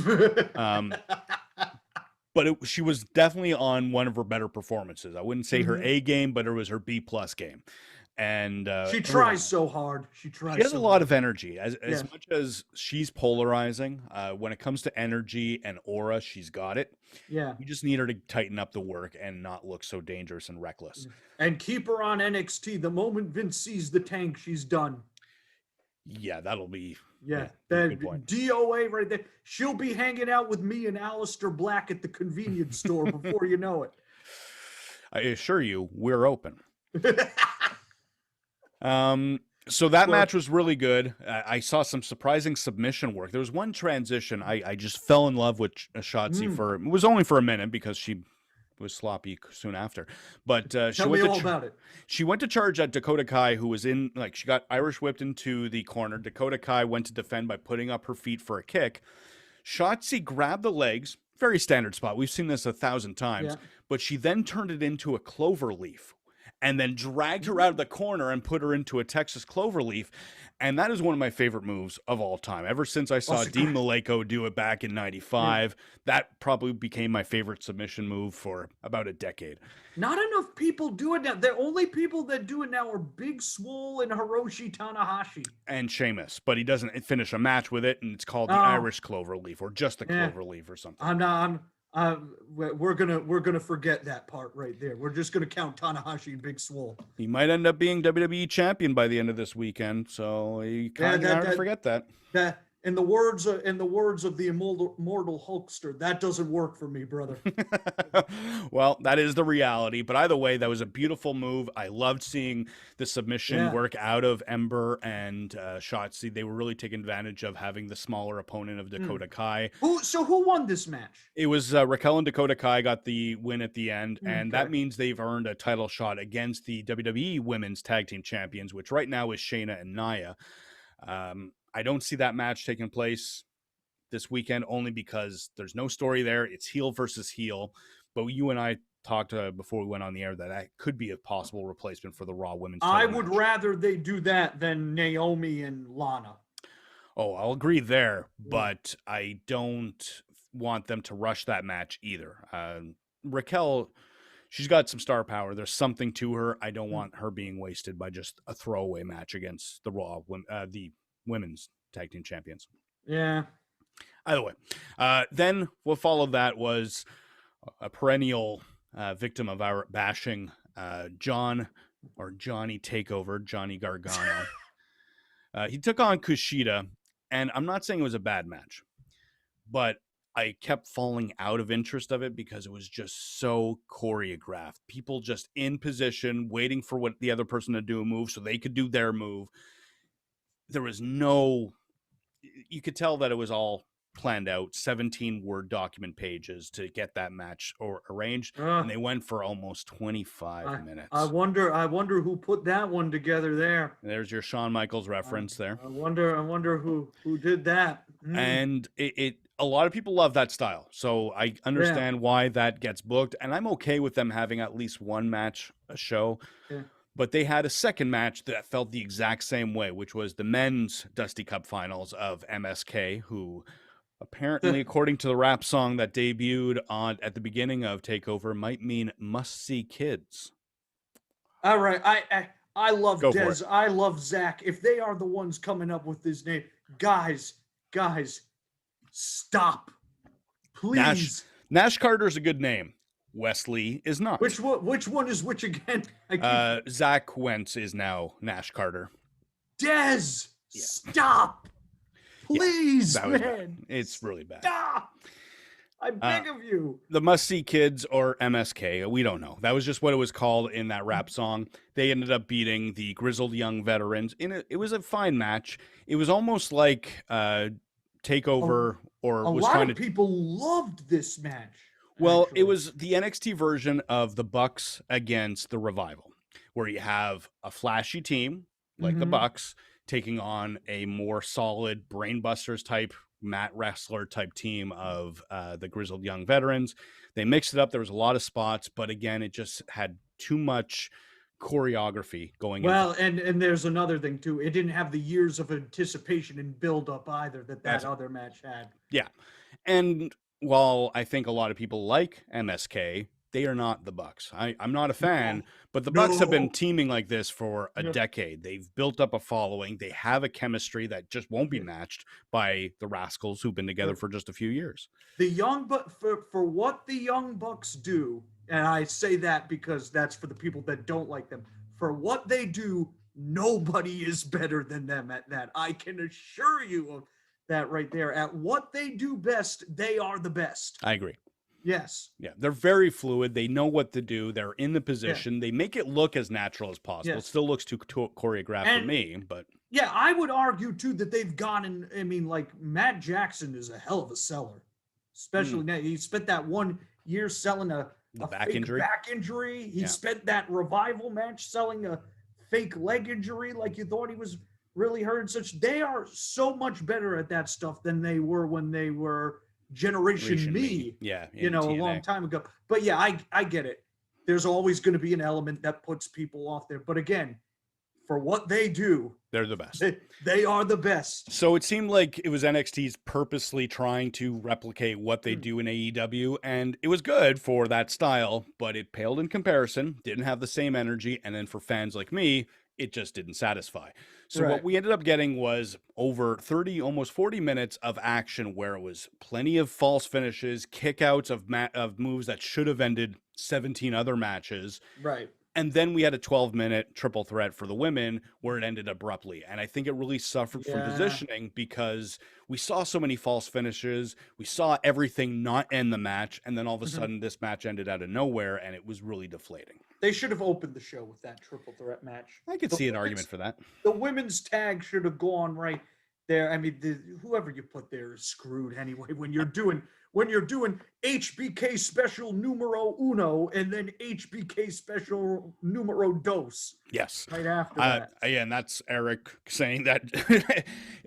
But she was definitely on one of her better performances. I wouldn't say her A game, but it was her B+ game. And she tries so hard. She has a lot of energy. As much as she's polarizing, when it comes to energy and aura, she's got it. Yeah. You just need her to tighten up the work and not look so dangerous and reckless. And keep her on NXT. The moment Vince sees the tank, she's done. Yeah, that'll be... Yeah, that DOA right there. She'll be hanging out with me and Aleister Black at the convenience store before you know it. I assure you, we're open. So that match was really good. I saw some surprising submission work. There was one transition. I just fell in love with Shotzi for, it was only for a minute because she was sloppy soon after. But Tell me all about it. She went to charge at Dakota Kai, who was in, like, she got Irish whipped into the corner. Dakota Kai went to defend by putting up her feet for a kick. Shotzi grabbed the legs, very standard spot. We've seen this 1,000 times, but she then turned it into a clover leaf and then dragged her out of the corner and put her into a Texas cloverleaf. And that is one of my favorite moves of all time. Ever since I saw Dean Malenko do it back in '95, that probably became my favorite submission move for about a decade. Not enough people do it now. The only people that do it now are Big Swole and Hiroshi Tanahashi. And Sheamus, but he doesn't finish a match with it, and it's called the Irish cloverleaf or just the cloverleaf or something. We're gonna forget that part right there. We're just gonna count Tanahashi and Big Swole. He might end up being WWE champion by the end of this weekend, so you kind of forget that. That in the words of the immortal Hulkster, that doesn't work for me, brother. Well, that is the reality. But either way, that was a beautiful move. I loved seeing the submission work out of Ember and Shotzi. They were really taking advantage of having the smaller opponent of Dakota Kai. Who won this match? It was Raquel and Dakota Kai got the win at the end, and that means they've earned a title shot against the WWE Women's Tag Team Champions, which right now is Shayna and Nia. I don't see that match taking place this weekend only because there's no story there. It's heel versus heel. But you and I talked before we went on the air that could be a possible replacement for the Raw Women's title I would match. Rather they do that than Naomi and Lana. Oh, I'll agree there, but I don't want them to rush that match either. Raquel, she's got some star power. There's something to her. I don't want her being wasted by just a throwaway match against the Raw, the Women's Tag Team Champions. Yeah. Either way. Then what followed that was a perennial victim of our bashing, Johnny Takeover, Johnny Gargano. He took on Kushida, and I'm not saying it was a bad match, but I kept falling out of interest of it because it was just so choreographed. People just in position, waiting for what the other person to do a move so they could do their move. There was you could tell that it was all planned out 17 Word document pages to get that match or arranged, Uh, and they went for almost 25 I minutes. wonder who put that one together there. There's your Shawn Michaels reference there. I wonder who did that. And a lot of people love that style, so I understand why that gets booked, and I'm okay with them having at least one match a show. Yeah. But they had a second match that felt the exact same way, which was the men's Dusty Cup finals of MSK, who apparently, according to the rap song that debuted at the beginning of Takeover, might mean must see kids. All right, I love Go for Dez. it. I love Zach. If they are the ones coming up with this name, guys, stop, please. Nash Carter's a good name. Wesley is not. Which one is which again? Zach Wentz is now Nash Carter. Dez, stop, please, man. It's really bad. Stop. I beg of you. The Must See Kids or MSK, we don't know. That was just what it was called in that rap song. They ended up beating the Grizzled Young Veterans. It was a fine match. It was almost like Takeover or a was lot trying of to. people loved this match. Well, actually. it was the NXT version of the Bucks against the Revival, where you have a flashy team like the Bucks taking on a more solid brainbusters type mat wrestler type team of the Grizzled Young Veterans. They mixed it up. There was a lot of spots, but again, it just had too much choreography going. Well, and there's another thing too. It didn't have the years of anticipation and build up either that other match had. Yeah, and while I think a lot of people like MSK, they are not the Bucks. I'm not a fan, but the Bucks have been teaming like this for a decade. They've built up a following. They have a chemistry that just won't be matched by the Rascals, who've been together for just a few years. The young, but for what the Young Bucks do, and I say that because that's for the people that don't like them. For what they do, nobody is better than them at that. I can assure you of that right there. At what they do best, they are the best. I agree. Yes. Yeah, they're very fluid. They know what to do. They're in the position. They make it look as natural as possible. It still looks too choreographed for me, but yeah, I would argue too that they've gotten. I mean, like Matt Jackson is a hell of a seller, especially now. He spent that 1 year selling a back fake injury. back injury. He spent that Revival match selling a fake leg injury, like you thought he was really hurt. Such they are so much better at that stuff than they were when they were Generation Me. Yeah, a long time ago. But yeah, I get it. There's always going to be an element that puts people off there. But again, for what they do, they're the best. They are the best. So it seemed like it was NXT's purposely trying to replicate what they do in AEW, and it was good for that style, but it paled in comparison, didn't have the same energy, and then for fans like me, it just didn't satisfy. So what we ended up getting was over 30, almost 40 minutes of action where it was plenty of false finishes, kickouts of moves that should have ended 17 other matches. Right. And then we had a 12-minute triple threat for the women where it ended abruptly. And I think it really suffered from positioning because we saw so many false finishes. We saw everything not end the match. And then all of a sudden this match ended out of nowhere and it was really deflating. They should have opened the show with that triple threat match. I could see an argument for that. The women's tag should have gone right there. I mean, whoever you put there is screwed anyway. When you're doing HBK special numero uno and then HBK special numero dos. Yes. Right after that. Yeah, and that's Eric saying that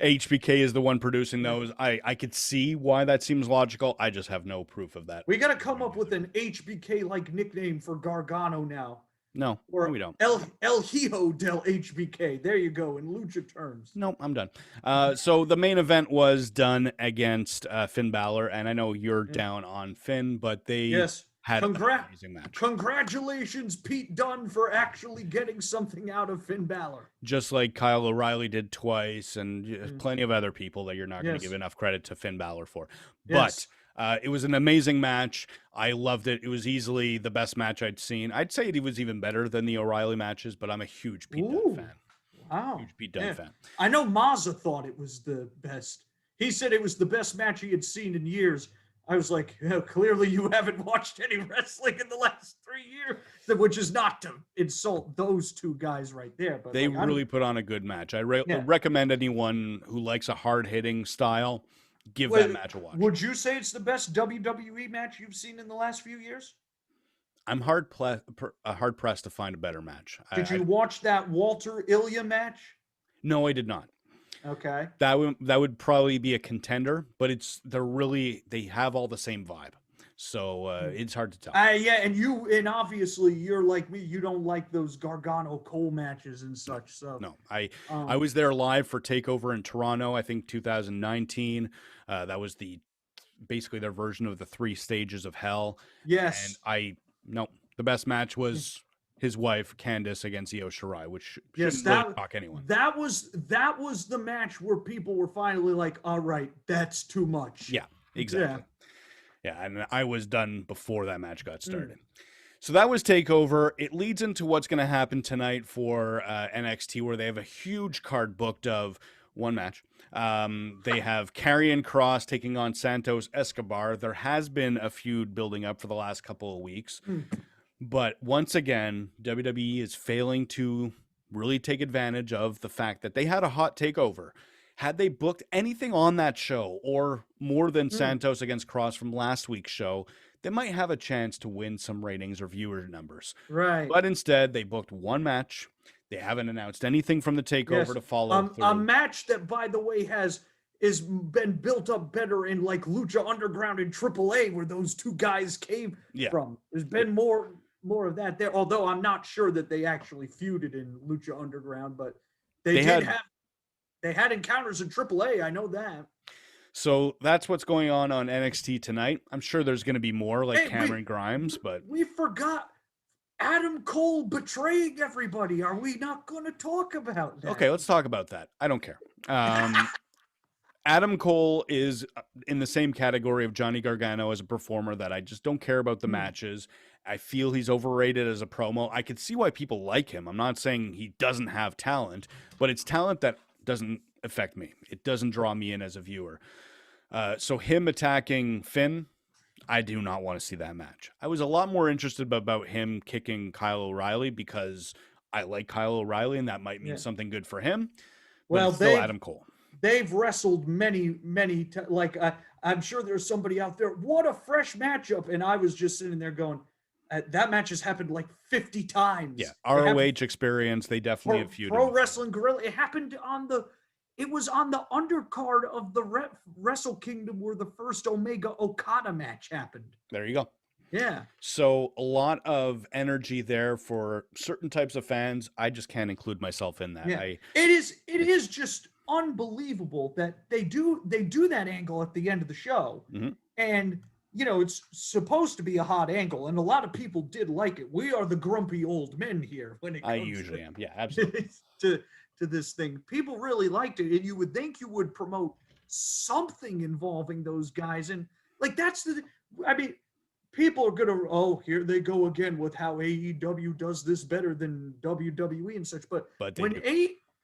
HBK is the one producing those. I could see why that seems logical. I just have no proof of that. We got to come up with an HBK-like nickname for Gargano now. No, we don't. El Hijo del HBK. There you go, in Lucha terms. No, I'm done. So the main event was done against Finn Balor, and I know you're down on Finn, but they had an amazing match. Congratulations, Pete Dunne, for actually getting something out of Finn Balor. Just like Kyle O'Reilly did twice, and plenty of other people that you're not going to give enough credit to Finn Balor for. But it was an amazing match. I loved it. It was easily the best match I'd seen. I'd say it was even better than the O'Reilly matches, but I'm a huge Pete Dunne fan. Wow. Huge Pete Dunne fan. I know Mazza thought it was the best. He said it was the best match he had seen in years. I was like, clearly you haven't watched any wrestling in the last 3 years, which is not to insult those two guys right there. But they really put on a good match. I recommend anyone who likes a hard-hitting style give that Wait, match a watch. would you say it's the best WWE match you've seen in the last few years? I'm hard pressed to find a better match. Did you watch that Walter Ilya match? No, I did not. Okay. That would probably be a contender, but they have all the same vibe. So it's hard to tell. Yeah, and obviously you're like me. You don't like those Gargano Cole matches and such. So no, I was there live for Takeover in Toronto. I think 2019. That was basically their version of the 3 stages of hell. Yes. And the best match was his wife Candice against Io Shirai, which shouldn't really shock anyone. That was the match where people were finally like, all right, that's too much. Yeah, exactly. Yeah, and I was done before that match got started. So that was Takeover. It leads into what's going to happen tonight for NXT, where they have a huge card booked of one match. They have Karrion Kross taking on Santos Escobar. There has been a feud building up for the last couple of weeks. But once again, WWE is failing to really take advantage of the fact that they had a hot takeover. Had they booked anything on that show, or more than Santos against Kross from last week's show, they might have a chance to win some ratings or viewer numbers. Right. But instead, they booked one match. They haven't announced anything from the takeover to follow through. A match that, by the way, is been built up better in like Lucha Underground and AAA, where those two guys came from. There's been more of that there, although I'm not sure that they actually feuded in Lucha Underground, but they had encounters in AAA. I know that. So that's what's going on NXT tonight. I'm sure there's going to be more, like Cameron Grimes, but we forgot Adam Cole betraying everybody. Are we not going to talk about that? Okay, let's talk about that. I don't care. Adam Cole is in the same category of Johnny Gargano as a performer that I just don't care about the matches. I feel he's overrated as a promo. I could see why people like him. I'm not saying he doesn't have talent, but it's talent that doesn't affect me. It doesn't draw me in as a viewer. So him attacking Finn, I do not want to see that match. I was a lot more interested about him kicking Kyle O'Reilly because I like Kyle O'Reilly and that might mean something good for him. Well, it's still Adam Cole. They've wrestled many I'm sure there's somebody out there. What a fresh matchup. And I was just sitting there going, that match has happened like 50 times. Yeah, ROH experience. They definitely have feuded. Pro Wrestling Guerrilla. It happened on the undercard of the Wrestle Kingdom where the first Omega Okada match happened. There you go. Yeah. So a lot of energy there for certain types of fans. I just can't include myself in that. Yeah. It is just unbelievable that they do that angle at the end of the show. And it's supposed to be a hot angle, and a lot of people did like it. We are the grumpy old men here when it comes I usually am. Yeah, absolutely. to this thing. People really liked it, and you would think you would promote something involving those guys. And like people are gonna, here they go again with how AEW does this better than WWE and such. But when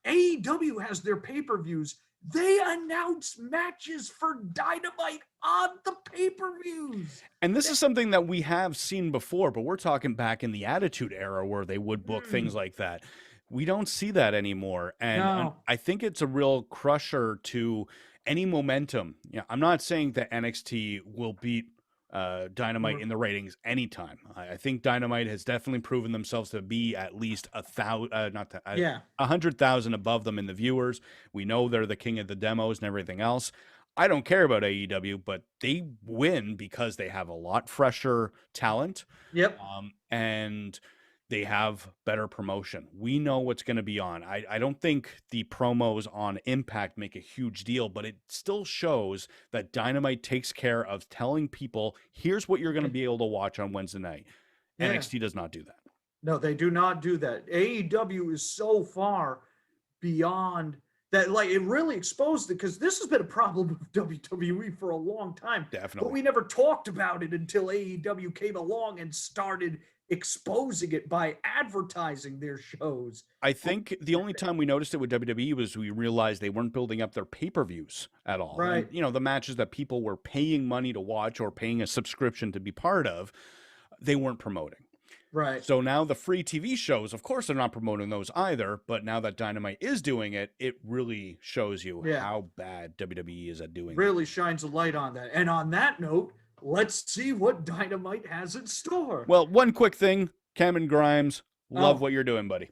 AEW has their pay-per-views, they announce matches for Dynamite on the pay-per-views. And this is something that we have seen before, but we're talking back in the Attitude Era where they would book things like that. We don't see that anymore. And I think it's a real crusher to any momentum. Yeah, I'm not saying that NXT will beat Dynamite in the ratings anytime. I think Dynamite has definitely proven themselves to be at least 100,000 above them in the viewers. We know they're the king of the demos and everything else. I don't care about AEW, but they win because they have a lot fresher talent. Yep. And they have better promotion. We know what's going to be on. I don't think the promos on Impact make a huge deal, but it still shows that Dynamite takes care of telling people, here's what you're going to be able to watch on Wednesday night. Yeah. NXT does not do that. No, they do not do that. AEW is so far beyond that. Like, it really exposed it, because this has been a problem with WWE for a long time. Definitely. But we never talked about it until AEW came along and started exposing it by advertising their shows. I think the only time we noticed it with WWE was we realized they weren't building up their pay-per-views at all. Right. And, the matches that people were paying money to watch or paying a subscription to be part of, they weren't promoting. Right. So now the free TV shows, of course, they're not promoting those either. But now that Dynamite is doing it, it really shows you Yeah. how bad WWE is at doing it. Really shines a light on that. And on that note, let's see what Dynamite has in store. Well, one quick thing, Cameron Grimes, love Oh. what you're doing, buddy.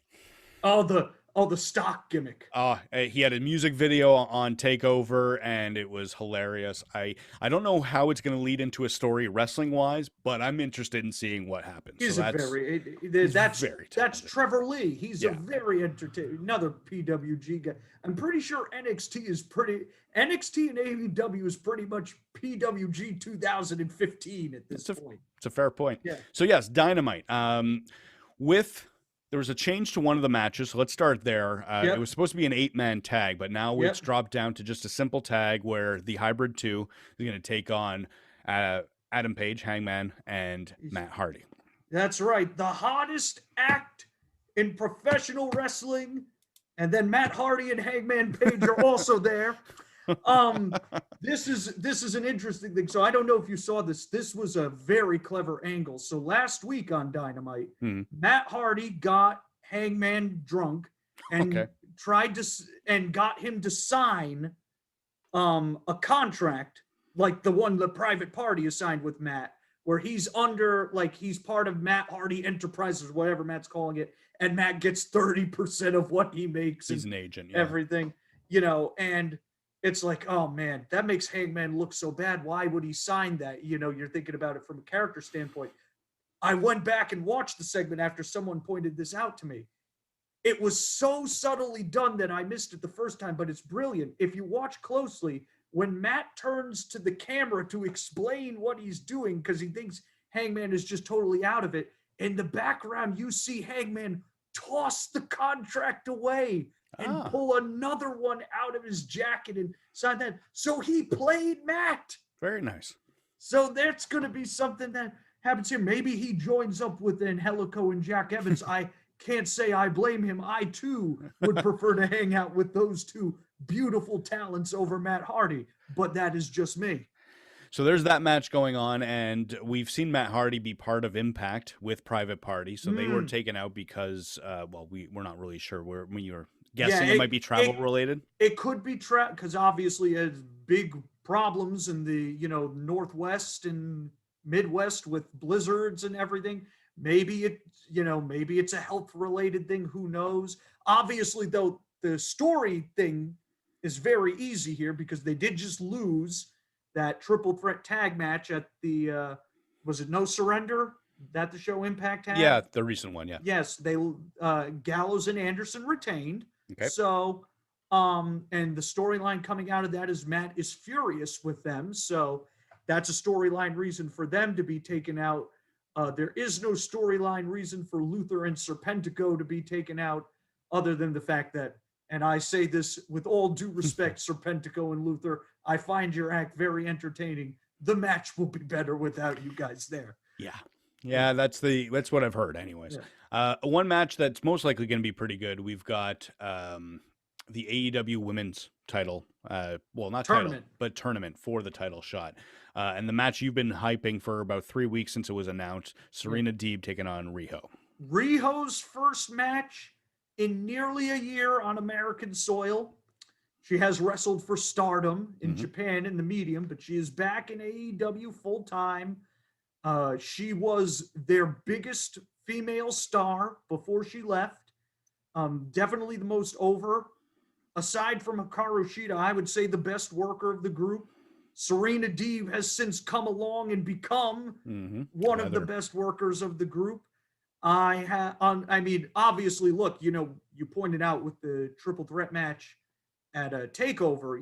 The stock gimmick. He had a music video on Takeover, and it was hilarious. I don't know how it's going to lead into a story wrestling wise, but I'm interested in seeing what happens. He's so a that's very very that's talented. Trevor Lee. He's Yeah. a very entertaining, another PWG guy. I'm pretty sure NXT and AEW is pretty much PWG 2015 at this point. It's a fair point. Yeah. So yes, Dynamite. There was a change to one of the matches. So let's start there. Yep. It was supposed to be an 8-man tag, but now Yep. it's dropped down to just a simple tag where the Hybrid 2 is going to take on Adam Page, Hangman, and Matt Hardy. That's right. The hottest act in professional wrestling. And then Matt Hardy and Hangman Page are also there. This is an interesting thing. So I don't know if you saw this. This was a very clever angle. So last week on Dynamite, Matt Hardy got Hangman drunk and got him to sign a contract like the one the Private Party is signed with Matt, where he's he's part of Matt Hardy Enterprises, whatever Matt's calling it, and Matt gets 30% of what he makes. He's an agent, everything, and it's like, oh man, that makes Hangman look so bad. Why would he sign that? You're thinking about it from a character standpoint. I went back and watched the segment after someone pointed this out to me. It was so subtly done that I missed it the first time, but it's brilliant. If you watch closely, when Matt turns to the camera to explain what he's doing, because he thinks Hangman is just totally out of it, in the background, you see Hangman toss the contract away and pull another one out of his jacket and sign that. So he played Matt. Very nice. So that's going to be something that happens here. Maybe he joins up with Angelico and Jack Evans. I can't say I blame him. I, too, would prefer to hang out with those two beautiful talents over Matt Hardy. But that is just me. So there's that match going on, and we've seen Matt Hardy be part of Impact with Private Party. So they were taken out because, we're not really sure. We were guessing it might be travel related. It could be because obviously it has big problems in the Northwest and Midwest with blizzards and everything. Maybe it's a health related thing. Who knows? Obviously, though, the story thing is very easy here because they did just lose that triple threat tag match at the was it No Surrender that the show Impact had? Yeah, the recent one. Yeah. Yes, they Gallows and Anderson retained. Okay. So, and the storyline coming out of that is Matt is furious with them. So that's a storyline reason for them to be taken out. There is no storyline reason for Luther and Serpentico to be taken out, other than the fact that, and I say this with all due respect, Serpentico and Luther, I find your act very entertaining. The match will be better without you guys there. Yeah, that's what I've heard anyways. Yeah. One match that's most likely going to be pretty good. We've got the AEW women's title, not tournament, title, but tournament for the title shot. And the match you've been hyping for about 3 weeks since it was announced, Serena Deeb taking on Riho. Riho's first match in nearly a year on American soil. She has wrestled for Stardom in Japan in the medium, but she is back in AEW full time. She was their biggest female star before she left. Definitely the most over. Aside from Hikaru Shida, I would say the best worker of the group. Serena Deeb has since come along and become one of the best workers of the group. Obviously, look, you pointed out with the triple threat match at a Takeover,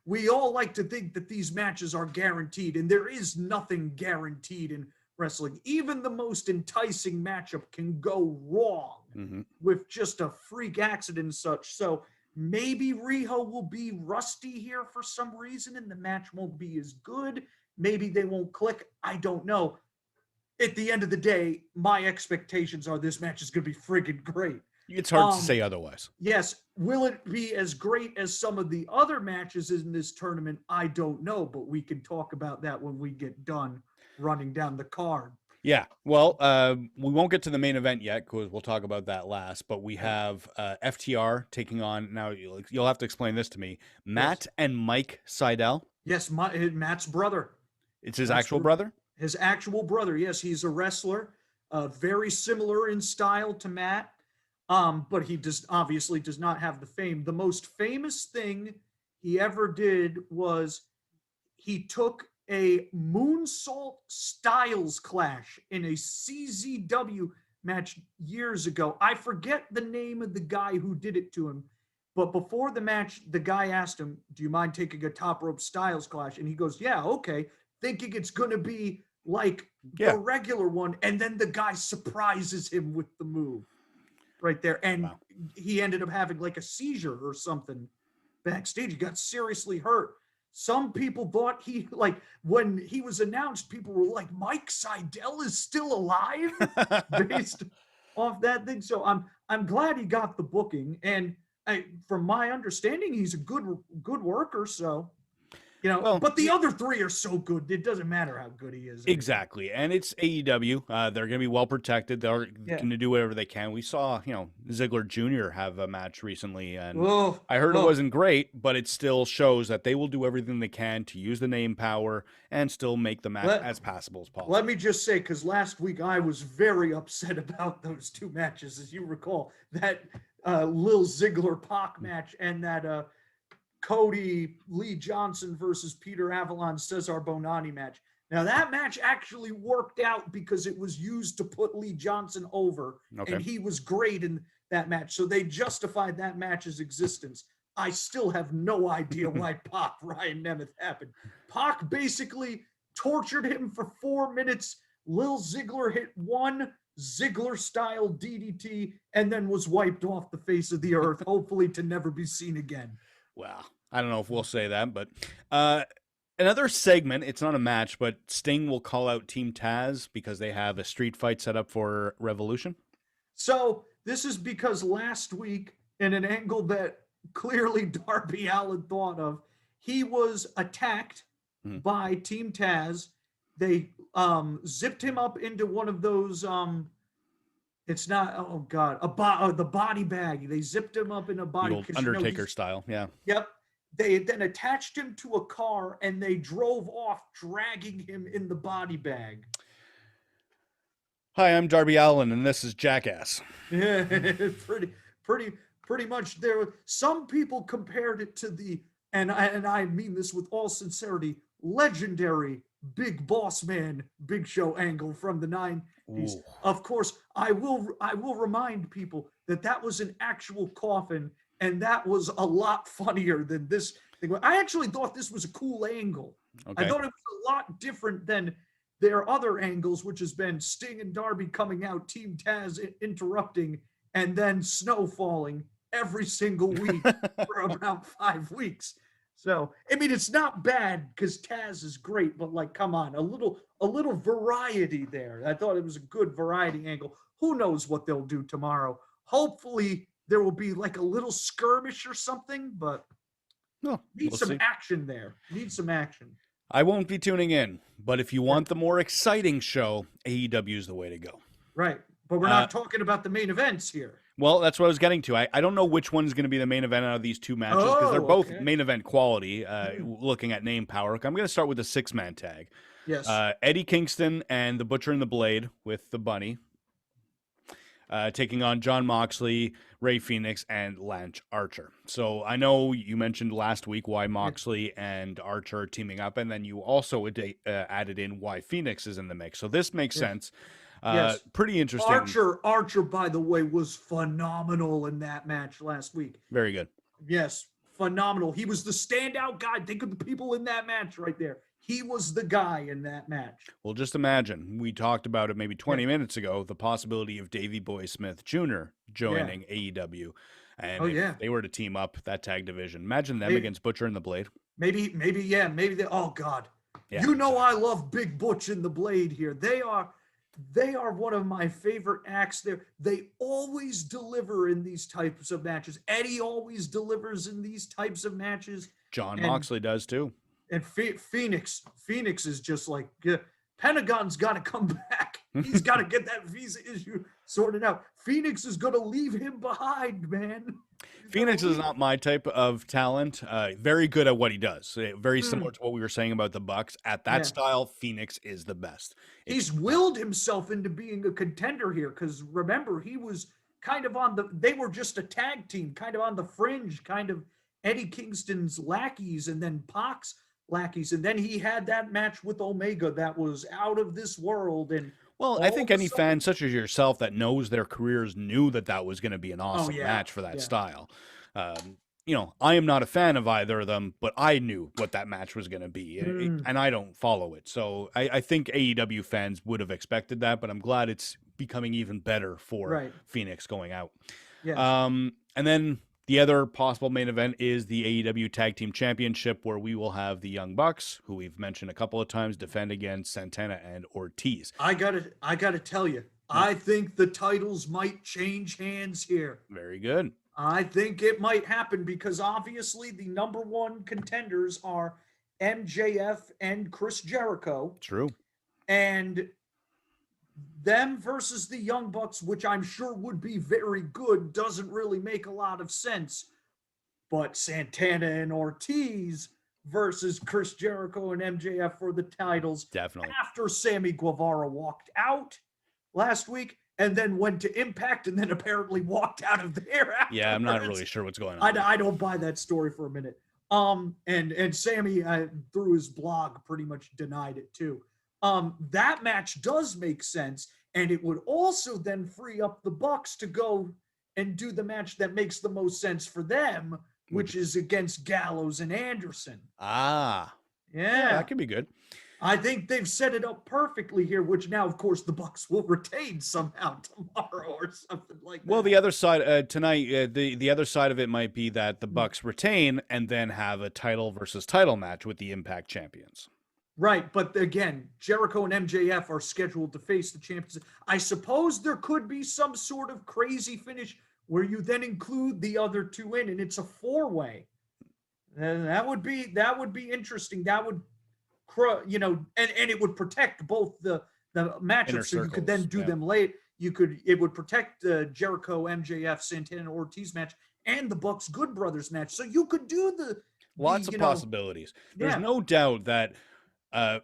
we all like to think that these matches are guaranteed, and there is nothing guaranteed in wrestling. Even the most enticing matchup can go wrong with just a freak accident and such. So maybe Riho will be rusty here for some reason, and the match won't be as good. Maybe they won't click. I don't know. At the end of the day, my expectations are this match is going to be friggin' great. It's hard to say otherwise. Yes. Will it be as great as some of the other matches in this tournament? I don't know, but we can talk about that when we get done running down the card. Yeah. Well, we won't get to the main event yet because we'll talk about that last. But we have FTR taking on now. You'll have to explain this to me. Matt Yes. and Mike Seidel. Yes, Matt's brother. It's his Matt's actual brother. His actual brother. Yes, he's a wrestler, very similar in style to Matt. But he obviously does not have the fame. The most famous thing he ever did was he took a moonsault styles clash in a CZW match years ago. I forget the name of the guy who did it to him, but before the match, the guy asked him, "Do you mind taking a top rope styles clash?" And he goes, "Yeah, okay," thinking it's going to be like the regular one. And then the guy surprises him with the move right there. And he ended up having like a seizure or something backstage. He got seriously hurt. Some people thought when he was announced, people were like, Mike Seidel is still alive based off that thing. So I'm glad he got the booking. And from my understanding, he's a good worker. So, but the other three are so good. It doesn't matter how good he is. Exactly. And it's AEW. They're going to be well protected. They're going to do whatever they can. We saw, Ziggler Jr. have a match recently, and I heard it wasn't great, but it still shows that they will do everything they can to use the name power and still make the match as passable as possible. Let me just say, because last week I was very upset about those two matches, as you recall, that Lil Ziggler Pac match and that Cody Lee Johnson versus Peter Avalon Cesar Bonani match. Now that match actually worked out because it was used to put Lee Johnson over, and he was great in that match. So they justified that match's existence. I still have no idea why Pac Ryan Nemeth happened. Pac basically tortured him for 4 minutes. Lil Ziggler hit one Ziggler-style DDT and then was wiped off the face of the earth, hopefully to never be seen again. Well, I don't know if we'll say that, but another segment, it's not a match, but Sting will call out Team Taz because they have a street fight set up for Revolution. So this is because last week, in an angle that clearly Darby Allin thought of, he was attacked by Team Taz. They zipped him up into one of those, it's not, oh God, the body bag. They zipped him up in a body. The old Undertaker style, yeah. Yep. They then attached him to a car and they drove off, dragging him in the body bag. Hi, I'm Darby Allin, and this is Jackass. Yeah, pretty much. Some people compared it to and I mean this with all sincerity, legendary Big Boss Man Big Show angle from the 90s. Ooh. Of course, I will remind people that was an actual coffin. And that was a lot funnier than this thing. I actually thought this was a cool angle. Okay. I thought it was a lot different than their other angles, which has been Sting and Darby coming out, Team Taz interrupting, and then snow falling every single week for about 5 weeks. So, I mean, it's not bad because Taz is great, but come on, a little variety there. I thought it was a good variety angle. Who knows what they'll do tomorrow? Hopefully there will be a little skirmish or something, but need some action there. Need some action. I won't be tuning in, but if you want the more exciting show, AEW is the way to go. Right, but we're not talking about the main events here. Well, that's what I was getting to. I don't know which one's going to be the main event out of these two matches because they're both main event quality, looking at name power. I'm going to start with the 6-man tag. Yes. Eddie Kingston and the Butcher and the Blade with the Bunny. Taking on Jon Moxley, Rey Fenix, and Lance Archer. So I know you mentioned last week why Moxley and Archer are teaming up, and then you also added in why Fenix is in the mix. So this makes sense. Yes. Pretty interesting. Archer, by the way, was phenomenal in that match last week. Very good. Yes, phenomenal. He was the standout guy. Think of the people in that match right there. He was the guy in that match. Well, just imagine. We talked about it maybe 20 minutes ago, the possibility of Davey Boy Smith Jr. joining AEW. And if they were to team up that tag division, imagine them against Butcher and the Blade. Maybe they, oh God. Yeah, I love Big Butch and the Blade here. They are one of my favorite acts there. They always deliver in these types of matches. Eddie always delivers in these types of matches. Jon Moxley does too. And Phoenix is just Pentagon's got to come back He's got to get that visa issue sorted out. Phoenix is going to leave him behind, man. Phoenix is not my type of talent. Very good at what he does. Very Hmm. similar to what we were saying about the Bucks. At that Yeah. style, Phoenix is the best. He's willed himself into being a contender here because remember, he was kind of they were just a tag team, kind of on the fringe, kind of Eddie Kingston's lackeys and then Pac's lackeys. And then he had that match with Omega that was out of this world. And well, I think any fan such as yourself that knows their careers knew that was going to be an awesome match for that style. I am not a fan of either of them, but I knew what that match was going to be, and I don't follow it. So I think AEW fans would have expected that, but I'm glad it's becoming even better for Phoenix going out. Yes. And then the other possible main event is the AEW Tag Team Championship, where we will have the Young Bucks, who we've mentioned a couple of times, defend against Santana and Ortiz. I gotta tell you, I think the titles might change hands here. Very good. I think it might happen because obviously the number one contenders are MJF and Chris Jericho. True. And them versus the Young Bucks, which I'm sure would be very good, doesn't really make a lot of sense. But Santana and Ortiz versus Chris Jericho and MJF for the titles. Definitely. After Sammy Guevara walked out last week and then went to Impact and then apparently walked out of there afterwards. Yeah, I'm not really sure what's going on. I don't buy that story for a minute. And Sammy through his blog pretty much denied it too. That match does make sense, and it would also then free up the Bucks to go and do the match that makes the most sense for them, which is against Gallows and Anderson. Yeah, that could be good. I think they've set it up perfectly here, which now, of course, the Bucks will retain somehow tomorrow or something like that. Well, the other side tonight, the other side of it might be that the Bucks retain and then have a title versus title match with the Impact champions. Right, but again, Jericho and MJF are scheduled to face the champions. I suppose there could be some sort of crazy finish where you then include the other two in, and it's a four-way. That would be interesting. That would, and it would protect both the matchups, so you could then do them late. It would protect the Jericho, MJF, Santana, Ortiz match and the Bucks Good Brothers match. So you could do lots of possibilities. There's no doubt that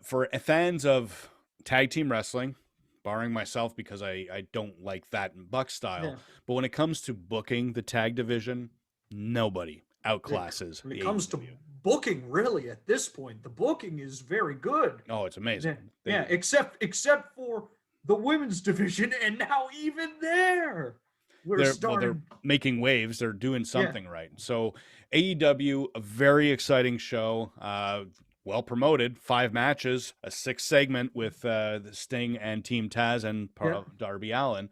for fans of tag team wrestling, barring myself because I don't like that in Buck style, but when it comes to booking the tag division, nobody outclasses. When it comes to booking, really, at this point, the booking is very good. Oh, it's amazing. Except for the women's division, and now even there, they're making waves. They're doing something right. So AEW, a very exciting show. Well promoted, 5 matches, a 6th segment with Sting and Team Taz and Darby Allin.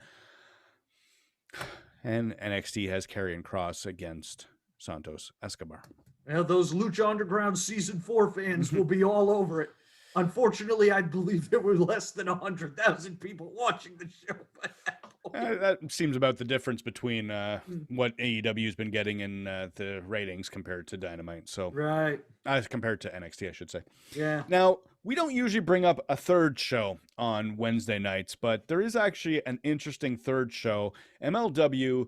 And NXT has Karrion Kross against Santos Escobar. Well, those Lucha Underground Season 4 fans will be all over it. Unfortunately, I believe there were less than 100,000 people watching the show by that point. That seems about the difference between what AEW has been getting in the ratings compared to Dynamite. So compared to NXT, I should say. Yeah. Now, we don't usually bring up a third show on Wednesday nights, but there is actually an interesting third show. MLW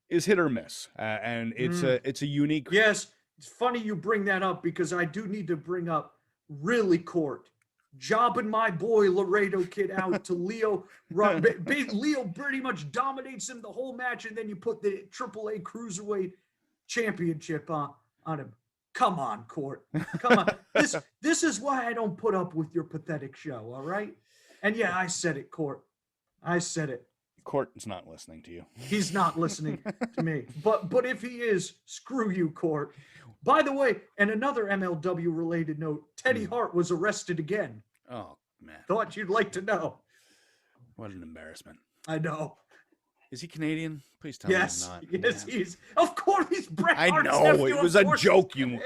is hit or miss, and it's a unique. Yes, it's funny you bring that up because I do need to bring up really Court jobbing my boy Laredo Kid out to Leo. Leo pretty much dominates him the whole match, and then you put the AAA Cruiserweight Championship on him. Come on, Court. Come on. This is why I don't put up with your pathetic show, all right? And yeah, I said it, Court. I said it. Court is not listening to you. He's not listening to me. But if he is, screw you, Court. By the way, and another MLW related note, Teddy Hart was arrested again. Oh, man. Thought you'd like to know. What an embarrassment. I know. Is he Canadian? Please tell me he's not. Yes, he's. Of course he's Bret Hart's I know. nephew, It was a joke, you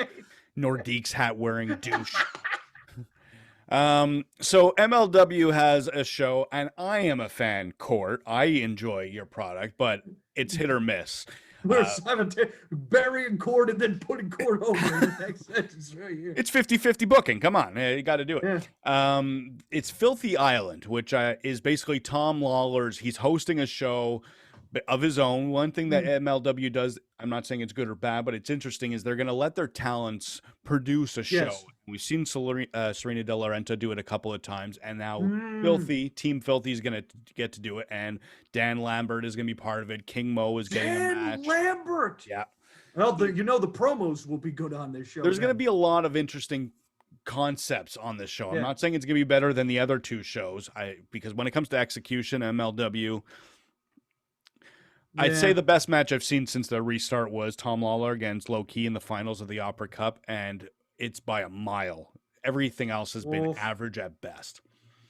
Nordiques hat wearing douche. So MLW has a show, and I am a fan, Court. I enjoy your product, but it's hit or miss. We're burying Cord and then putting Cord over in the next sentence right here. It's 50-50 booking. Come on, you got to do it. Yeah. It's Filthy Island, which is basically Tom Lawler's. He's hosting a show of his own. One thing that MLW does, I'm not saying it's good or bad, but it's interesting, is they're going to let their talents produce a show. Yes. We've seen Serena De La Renta do it a couple of times, and now Team Filthy is going to get to do it, and Dan Lambert is going to be part of it. King Mo is getting a match. Dan Lambert! Yeah. Well, the promos will be good on this show. There's going to be a lot of interesting concepts on this show. I'm not saying it's going to be better than the other two shows, because when it comes to execution, MLW... I'd say the best match I've seen since the restart was Tom Lawler against Low Key in the finals of the Opera Cup, and it's by a mile. Everything else has been average at best.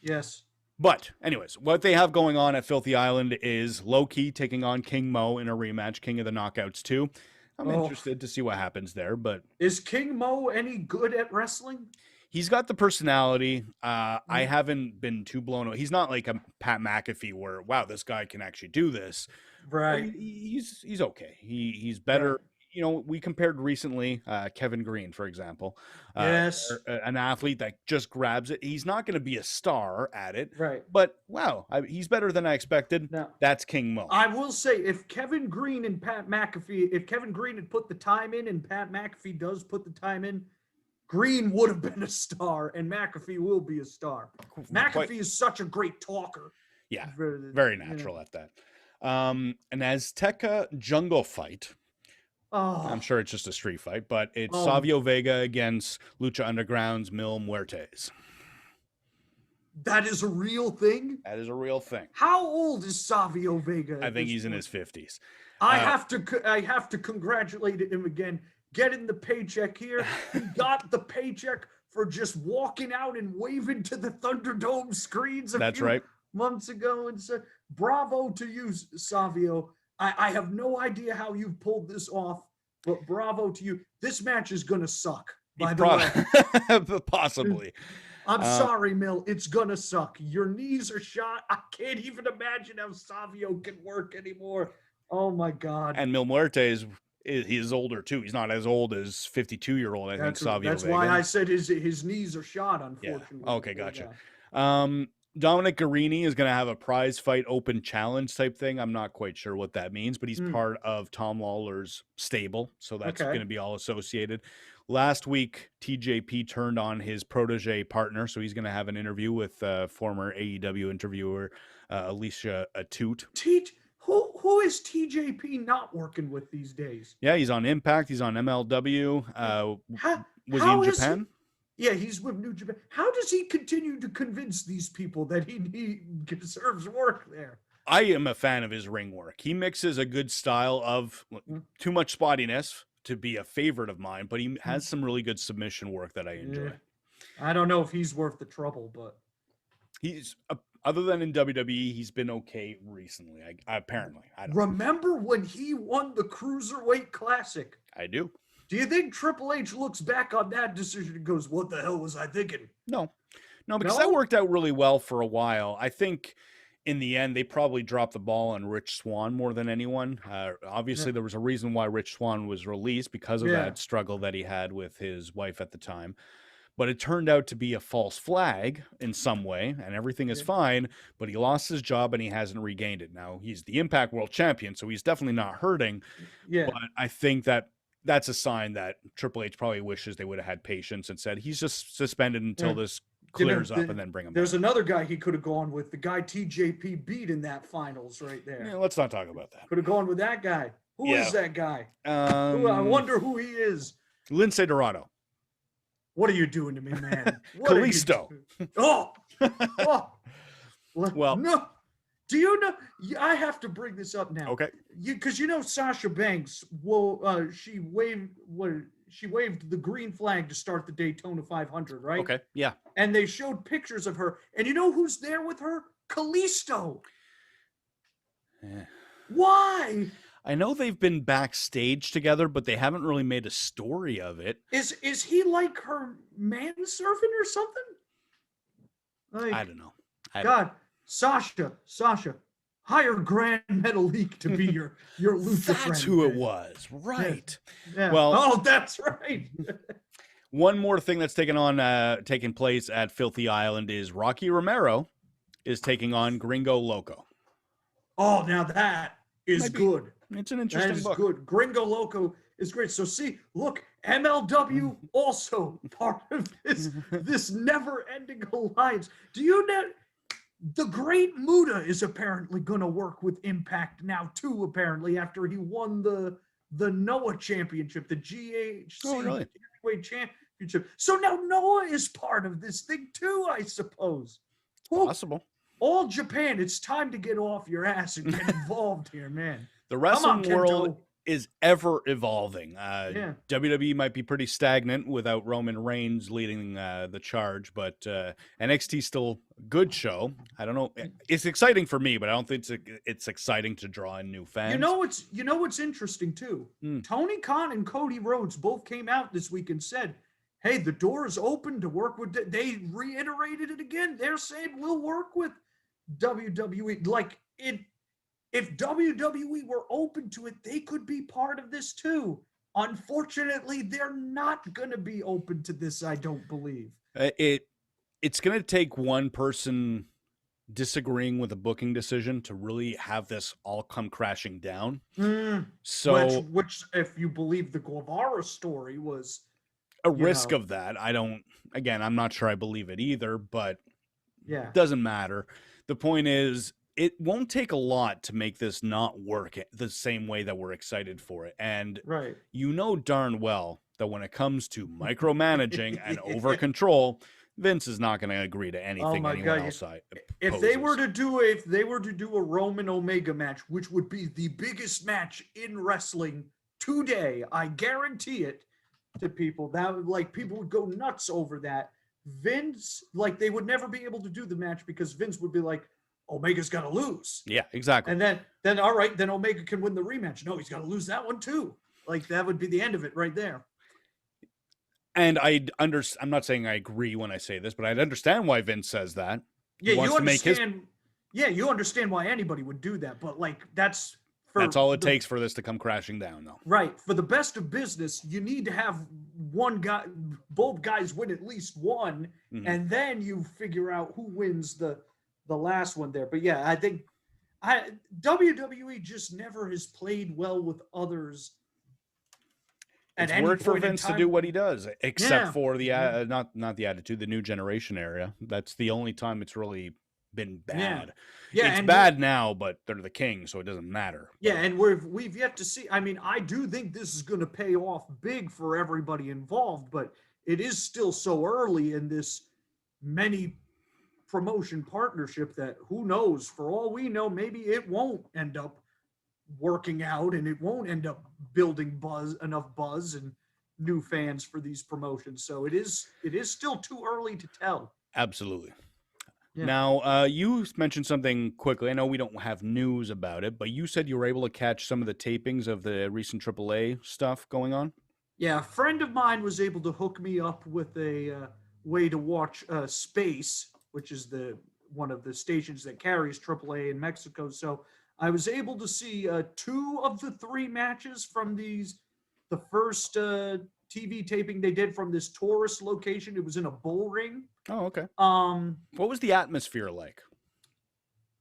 Yes. But anyways, what they have going on at Filthy Island is Low Key taking on King Mo in a rematch, King of the Knockouts 2. I'm interested to see what happens there, but... Is King Mo any good at wrestling? He's got the personality. I haven't been too blown away. He's not like a Pat McAfee where, wow, this guy can actually do this. Right. He's okay. He's better. Right. You know, we compared recently Kevin Green, for example. Yes. An athlete that just grabs it. He's not going to be a star at it. Right. But, wow, he's better than I expected. Now, that's King Mo. I will say, if Kevin Green and Pat McAfee, if Kevin Green had put the time in and Pat McAfee does put the time in, Green would have been a star, and McAfee will be a star. McAfee is such a great talker. Yeah, very natural at that. An Azteca jungle fight. I'm sure it's just a street fight, but it's Savio Vega against Lucha Underground's Mil Muertes. That is a real thing? That is a real thing. How old is Savio Vega? I think he's in his 50s. I have to congratulate him again. Getting the paycheck here. He got the paycheck for just walking out and waving to the Thunderdome screens a few months ago. And said, bravo to you, Savio. I have no idea how you've pulled this off, but bravo to you. This match is going to suck, by the way. Possibly. I'm sorry, Mil. It's going to suck. Your knees are shot. I can't even imagine how Savio can work anymore. Oh, my God. And Mil Muertes... He's older too. He's not as old as 52-year-old. I think Savio. That's why I said his knees are shot. Unfortunately. Yeah. Okay, gotcha. Dominic Guarini is going to have a prize fight open challenge type thing. I'm not quite sure what that means, but he's part of Tom Lawler's stable, so that's going to be all associated. Last week, TJP turned on his protege partner, so he's going to have an interview with former AEW interviewer Alicia Atoot. Who is TJP not working with these days? Yeah, he's on Impact. He's on MLW. Was he in Japan? Yeah, he's with New Japan. How does he continue to convince these people that he deserves work there? I am a fan of his ring work. He mixes a good style of too much spottiness to be a favorite of mine, but he has some really good submission work that I enjoy. I don't know if he's worth the trouble, but he's other than in WWE, he's been okay recently. Apparently, I don't remember when he won the Cruiserweight Classic. I do. Do you think Triple H looks back on that decision and goes, "What the hell was I thinking?" No, because that worked out really well for a while. I think in the end, they probably dropped the ball on Rich Swann more than anyone. Obviously, there was a reason why Rich Swann was released because of that struggle that he had with his wife at the time. But it turned out to be a false flag in some way, and everything is fine, but he lost his job and he hasn't regained it. Now, he's the Impact World Champion, so he's definitely not hurting. Yeah. But I think that's a sign that Triple H probably wishes they would have had patience and said, he's just suspended until this clears up and then bring him back. There's another guy he could have gone with, the guy TJP beat in that finals right there. Yeah, let's not talk about that. Could have gone with that guy. Who is that guy? I wonder who he is. Lince Dorado. What are you doing to me, man? Kalisto. Well, no. Do you know? I have to bring this up now. Okay. Because Sasha Banks. She waved the green flag to start the Daytona 500, right? Okay. Yeah. And they showed pictures of her, and you know who's there with her? Kalisto. Yeah. Why? I know they've been backstage together, but they haven't really made a story of it. Is he like her manservant or something? I don't know. Sasha. hire Grand Metalik to be your Lucha friend. That's who it was, right? Yeah. Well, oh, that's right. one more thing that's taking place at Filthy Island is Rocky Romero is taking on Gringo Loco. Oh, now that is good. It's an interesting book. Good. Gringo Loco is great. So see, look, MLW also part of this never-ending alliance. Do you know the great Mutter is apparently going to work with Impact now too? Apparently, after he won the Noah Championship, the GHC Heavyweight Championship. So now Noah is part of this thing too, I suppose. Possible. All Japan, it's time to get off your ass and get involved here, man. The wrestling world is ever evolving. WWE might be pretty stagnant without Roman Reigns leading the charge, but NXT still a good show. I don't know. It's exciting for me, but I don't think it's exciting to draw in new fans. You know what's interesting too? Tony Khan and Cody Rhodes both came out this week and said, hey, the door is open to work with. They reiterated it again. They're saying we'll work with WWE. Like if WWE were open to it, they could be part of this too. Unfortunately, they're not going to be open to this, I don't believe. It's going to take one person disagreeing with a booking decision to really have this all come crashing down. So, which, if you believe the Guevara story, was a risk of that. I'm not sure I believe it either, but it doesn't matter. The point is, it won't take a lot to make this not work the same way that we're excited for it. And you know darn well that when it comes to micromanaging and over control, Vince is not going to agree to anything anyone else if they were to do a Roman Omega match, which would be the biggest match in wrestling today, I guarantee it to people, that people would go nuts over that. Vince, they would never be able to do the match because Vince would be like, Omega's got to lose. Yeah, exactly. And then all right, then Omega can win the rematch. No, he's got to lose that one too. That would be the end of it right there. And I'm not saying I agree when I say this, but I'd understand why Vince says that. Yeah, you understand. Yeah, you understand why anybody would do that, but that's all it takes for this to come crashing down, though. Right. For the best of business, you need to have both guys win at least one, and then you figure out who wins the last one there. But yeah, I think WWE just never has played well with others. It's worked for Vince to do what he does, except for the not the Attitude, the New Generation era. That's the only time it's really been bad. Yeah, it's bad now, but they're the king, so it doesn't matter. Yeah, and we've yet to see. I mean, I do think this is going to pay off big for everybody involved, but it is still so early in this many promotion partnership that who knows? For all we know, maybe it won't end up working out, and it won't end up building enough buzz and new fans for these promotions. So it is still too early to tell. Absolutely. Yeah. Now, you mentioned something quickly. I know we don't have news about it, but you said you were able to catch some of the tapings of the recent AAA stuff going on. Yeah, a friend of mine was able to hook me up with a way to watch Space, which is one of the stations that carries AAA in Mexico. So I was able to see 2 of the 3 matches from the first TV taping they did from this tourist location. It was in a bull ring. Oh, okay. What was the atmosphere like?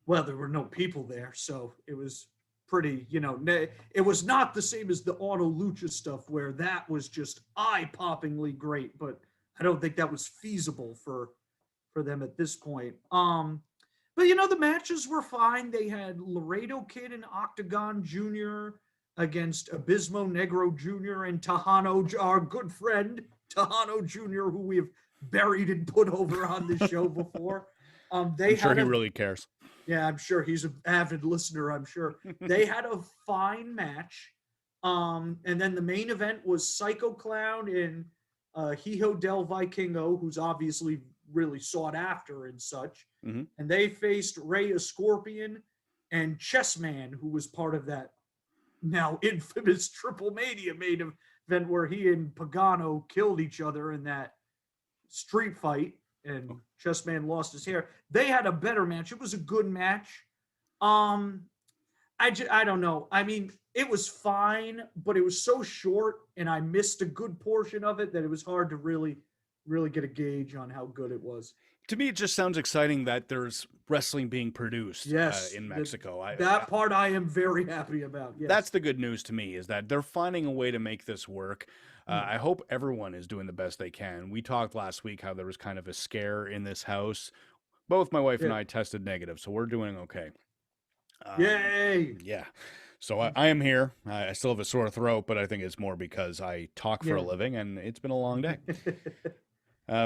Well, there were no people there, so it was pretty, it was not the same as the Auto Lucha stuff where that was just eye-poppingly great, but I don't think that was feasible for them at this point. But, the matches were fine. They had Laredo Kid and Octagon Jr. against Abismo Negro Jr. and Tejano, our good friend, Tejano Jr., who we have buried and put over on this show before. I'm sure he really cares. Yeah, I'm sure he's an avid listener, I'm sure. They had a fine match. And then the main event was Psycho Clown and Hijo del Vikingo, who's obviously really sought after and such. And they faced Rey Scorpion and Chessman, who was part of that now infamous Triple Mania main event where he and Pagano killed each other in that street fight, and Chessman lost his hair. They had a better match. It was a good match. I don't know. I mean, it was fine, but it was so short, and I missed a good portion of it that it was hard to really get a gauge on how good it was. To me, it just sounds exciting that there's wrestling being produced Yes, in Mexico. that part I am very happy about. Yes, That's the good news to me, is that they're finding a way to make this work. I hope everyone is doing the best they can. We talked last week how there was kind of a scare in this house. Both my wife and I tested negative, so we're doing okay. Yay! Yeah. So I am here. I still have a sore throat, but I think it's more because I talk for a living, and it's been a long day.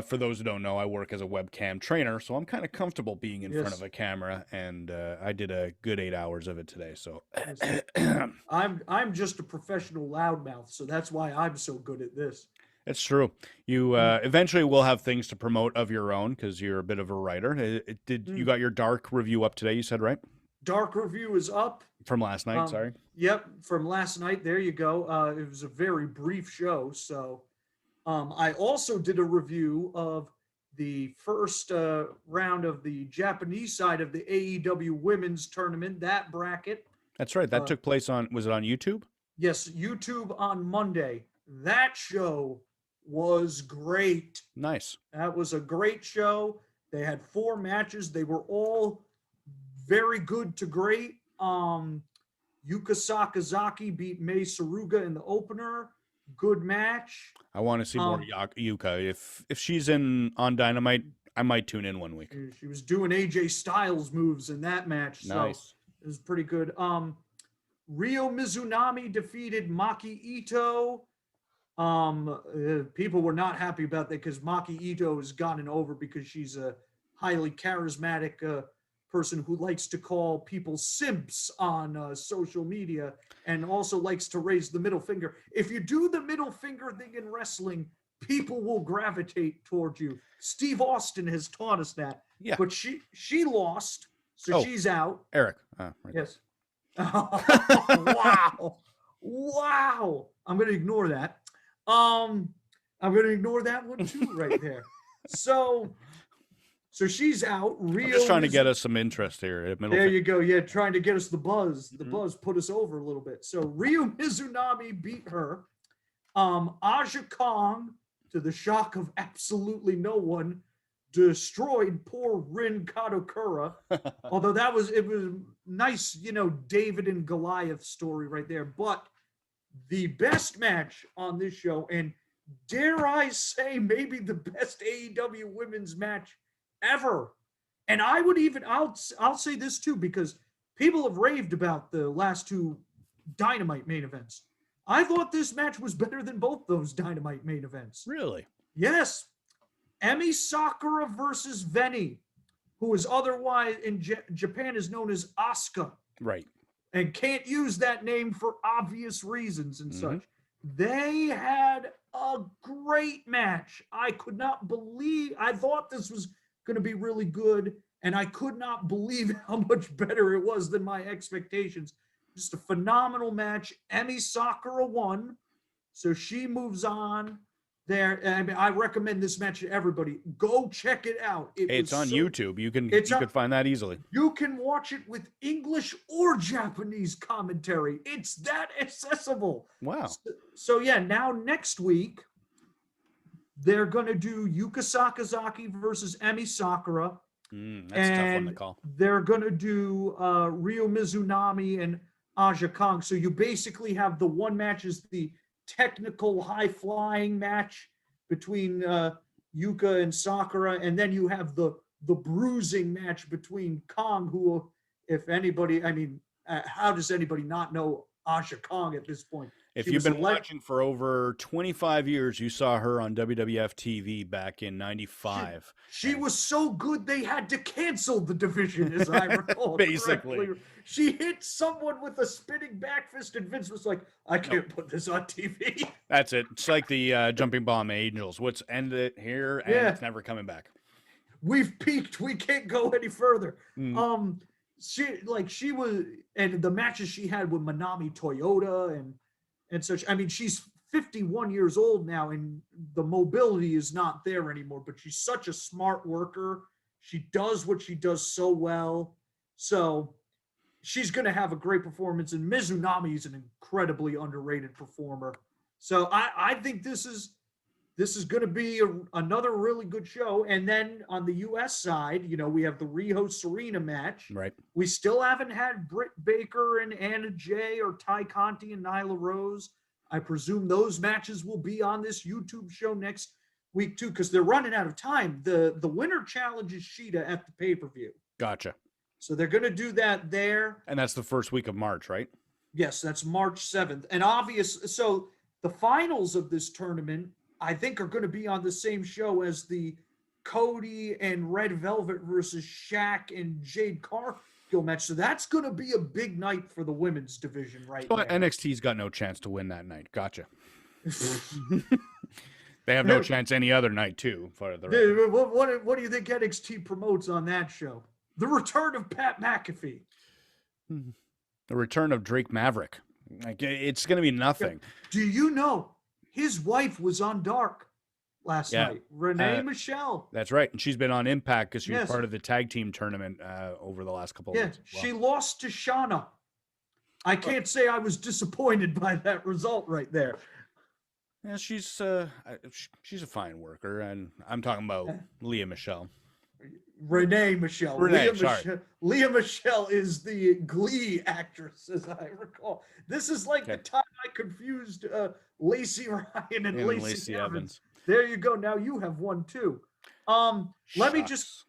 For those who don't know, I work as a webcam trainer, so I'm kind of comfortable being in front of a camera, and I did a good 8 hours of it today. So I'm just a professional loudmouth, so that's why I'm so good at this. it's true. You eventually will have things to promote of your own because you're a bit of a writer. You got your Dark review up today? You said, right? Dark review is up from last night. Sorry. Yep, from last night. There you go. It was a very brief show, so. I also did a review of the first round of the Japanese side of the AEW women's tournament, that bracket. That's right. That took place was it on YouTube? Yes, YouTube on Monday. That show was great. Nice. That was a great show. They had 4 matches. They were all very good to great. Yuka Sakazaki beat Mei Saruga in the opener. Good match. I want to see more Yuka. If she's on Dynamite, I might tune in one week. She was doing AJ Styles moves in that match. Nice. So it was pretty good. Ryo Mizunami defeated Maki Ito. People were not happy about that because Maki Ito has gotten over because she's a highly charismatic person who likes to call people simps on social media and also likes to raise the middle finger. If you do the middle finger thing in wrestling, people will gravitate towards you. Steve Austin has taught us that. Yeah. But she lost, so she's out. Eric. Right. Yes. Wow. Wow. I'm going to ignore that. I'm going to ignore that one too right there. So she's out. I'm just trying to get us some interest here. There you go. Yeah, trying to get us the buzz. The buzz put us over a little bit. So Ryo Mizunami beat her. Aja Kong, to the shock of absolutely no one, destroyed poor Rin Kadokura. Although it was nice, David and Goliath story right there. But the best match on this show, and dare I say maybe the best AEW women's match ever. And I'll say this too, because people have raved about the last 2 Dynamite main events. I thought this match was better than both those Dynamite main events. Really? Yes. Emi Sakura versus Veni, who is otherwise in Japan is known as Asuka. Right. And can't use that name for obvious reasons and such. They had a great match. I thought this was going to be really good, and I could not believe how much better it was than my expectations. Just a phenomenal match. Emi Sakura won, so she moves on there. I mean, I recommend this match to everybody. Go check it out. It's on YouTube. You can find that easily. You can watch it with English or Japanese commentary. It's that accessible. Wow. So yeah, now next week, they're going to do Yuka Sakazaki versus Emi Sakura. That's a tough one to call. They're going to do Ryo Mizunami and Aja Kong. So you basically have the one match is the technical high-flying match between Yuka and Sakura, and then you have the bruising match between Kong, who, if anybody, how does anybody not know Aja Kong at this point? If you've been watching for over 25 years, you saw her on WWF TV back in '95. She was so good they had to cancel the division, as I recall. Basically. Correctly. She hit someone with a spinning back fist, and Vince was like, I can't put this on TV. That's it. It's like the Jumping Bomb Angels. Let's end it here, and it's never coming back. We've peaked. We can't go any further. She was, and the matches she had with Manami Toyota and such. I mean, she's 51 years old now, and the mobility is not there anymore, but she's such a smart worker. She does what she does so well. So she's going to have a great performance. And Mizunami is an incredibly underrated performer. So I think this is going to be another really good show. And then on the U.S. side, you know, we have the Riho Serena match. Right. We still haven't had Britt Baker and Anna Jay or Ty Conti and Nyla Rose. I presume those matches will be on this YouTube show next week too, because they're running out of time. The winner challenges Sheeta at the pay-per-view. Gotcha. So they're going to do that there. And that's the first week of March, right? Yes, that's March 7th. And so the finals of this tournament, I think, are going to be on the same show as the Cody and Red Velvet versus Shaq and Jade Cargill match. So that's going to be a big night for the women's division right now. NXT's got no chance to win that night. Gotcha. They have no chance any other night, too. For the what do you think NXT promotes on that show? The return of Pat McAfee. The return of Drake Maverick. Like, it's going to be nothing. Do you know his wife was on Dark last night? Renee Michelle. That's right. And she's been on Impact because she was part of the tag team tournament over the last couple of weeks. Yeah, she lost to Shauna. I can't say I was disappointed by that result right there. Yeah, she's a fine worker, and I'm talking about Leah Michelle. Renee Michelle. Leah Michelle is the Glee actress, as I recall. This is like the time I confused Lacey Ryan and Lacey Evans. There you go. Now you have one too. Let me just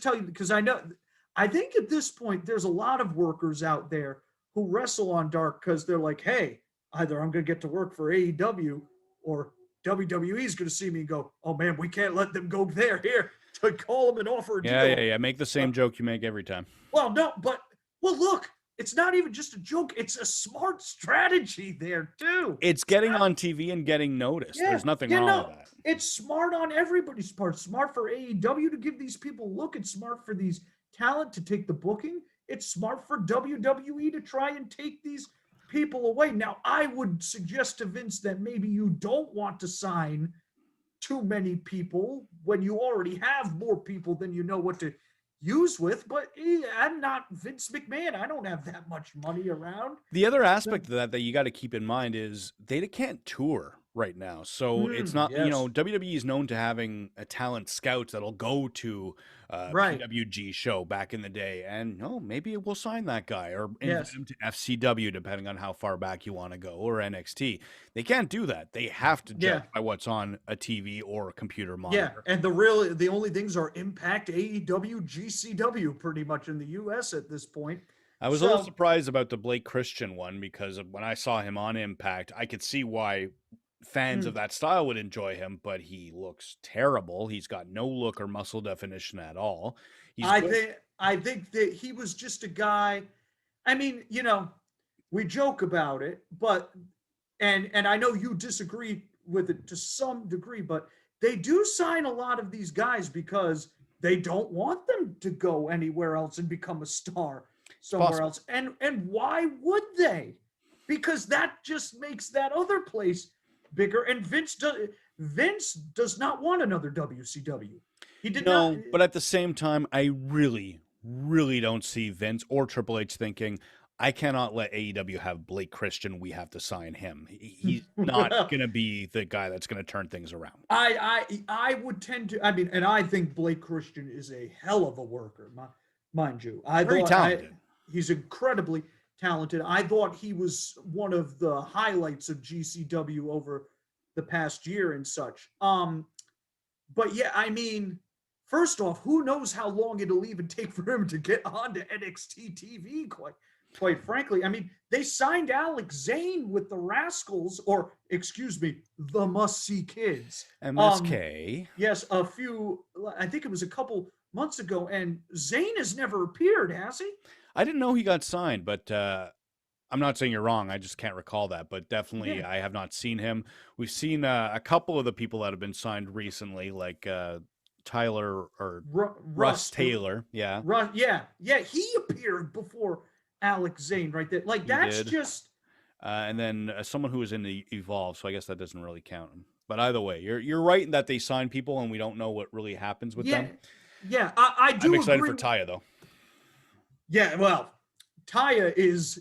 tell you, because I think at this point there's a lot of workers out there who wrestle on Dark because they're like, hey, either I'm going to get to work for AEW or WWE is going to see me and go, oh man, we can't let them go there. Here, to call them and offer a deal. Yeah. Make the same joke you make every time. Well, no, look, it's not even just a joke. It's a smart strategy there too. It's getting on TV and getting noticed. There's nothing wrong with that. It's smart on everybody's part. Smart for AEW to give these people a look. It's smart for these talent to take the booking. It's smart for WWE to try and take these people away. Now, I would suggest to Vince that maybe you don't want to sign too many people when you already have more people than you know what to use with, but I'm not Vince McMahon. I don't have that much money around. The other aspect of that you got to keep in mind is they can't tour right now. So it's not, WWE is known to having a talent scouts that'll go to PWG show back in the day. And maybe we'll sign that guy or invite him to FCW, depending on how far back you want to go, or NXT. They can't do that. They have to judge by what's on a TV or a computer monitor. Yeah, and the only things are Impact, AEW, GCW pretty much in the US at this point. I was a little surprised about the Blake Christian one because when I saw him on Impact, I could see why fans of that style would enjoy him, but he looks terrible. He's got no look or muscle definition at all. I think that he was just a guy. I mean, we joke about it, but and I know you disagree with it to some degree, but they do sign a lot of these guys because they don't want them to go anywhere else and become a star somewhere else. And why would they? Because that just makes that other place bigger, and Vince does not want another WCW. He did not. But at the same time, I really, really don't see Vince or Triple H thinking, I cannot let AEW have Blake Christian. We have to sign him. He's not going to be the guy that's going to turn things around. I would tend to. I mean, and I think Blake Christian is a hell of a worker, mind you. Very talented. He's incredibly talented. I thought he was one of the highlights of GCW over the past year and such. But yeah, I mean, first off, who knows how long it'll even take for him to get onto NXT TV, quite frankly. I mean, they signed Alex Zane with the Rascals, or excuse me, the Must See Kids. MSK. Yes, I think it was a couple months ago, and Zane has never appeared, has he? I didn't know he got signed, but I'm not saying you're wrong. I just can't recall that. But definitely, I have not seen him. We've seen a couple of the people that have been signed recently, like Tyler or Russ Taylor. Yeah. He appeared before Alex Zane right there. Like, that's just... and then someone who was in the Evolve, so I guess that doesn't really count. But either way, you're right in that they sign people and we don't know what really happens with them. Yeah, I do. I'm excited for Taya, though. Yeah, well, Taya is,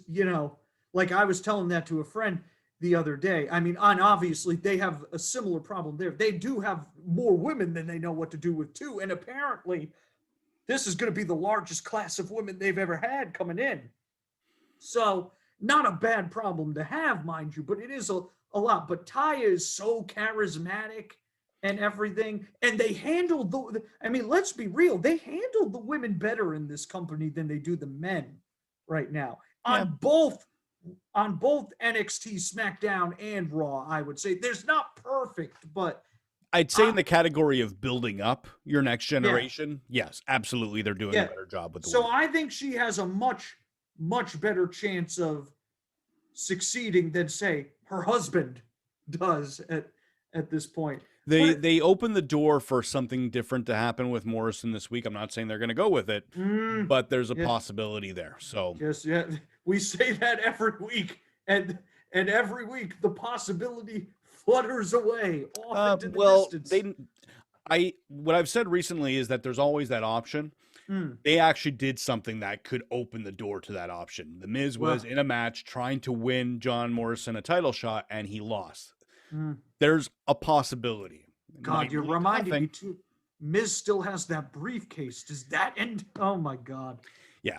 like I was telling that to a friend the other day. I mean, and obviously they have a similar problem there. They do have more women than they know what to do with too. And apparently this is going to be the largest class of women they've ever had coming in. So not a bad problem to have, mind you, but it is a lot. But Taya is so charismatic and everything. And they handled I mean, let's be real. They handled the women better in this company than they do the men right now. Yeah. On both NXT, SmackDown, and Raw, I would say. There's not perfect, but I'd say in the category of building up your next generation, yes, absolutely, they're doing a better job with the women. I think she has a much, much better chance of succeeding than, say, her husband does at this point. They opened the door for something different to happen with Morrison this week. I'm not saying they're going to go with it, but there's a possibility there. So yes, we say that every week, and every week the possibility flutters away off into the distance. What I've said recently is that there's always that option. They actually did something that could open the door to that option. The Miz was in a match trying to win John Morrison a title shot, and he lost. There's a possibility. God, you're reminding me too. Miz still has that briefcase. Does that end? Oh my God. Yeah.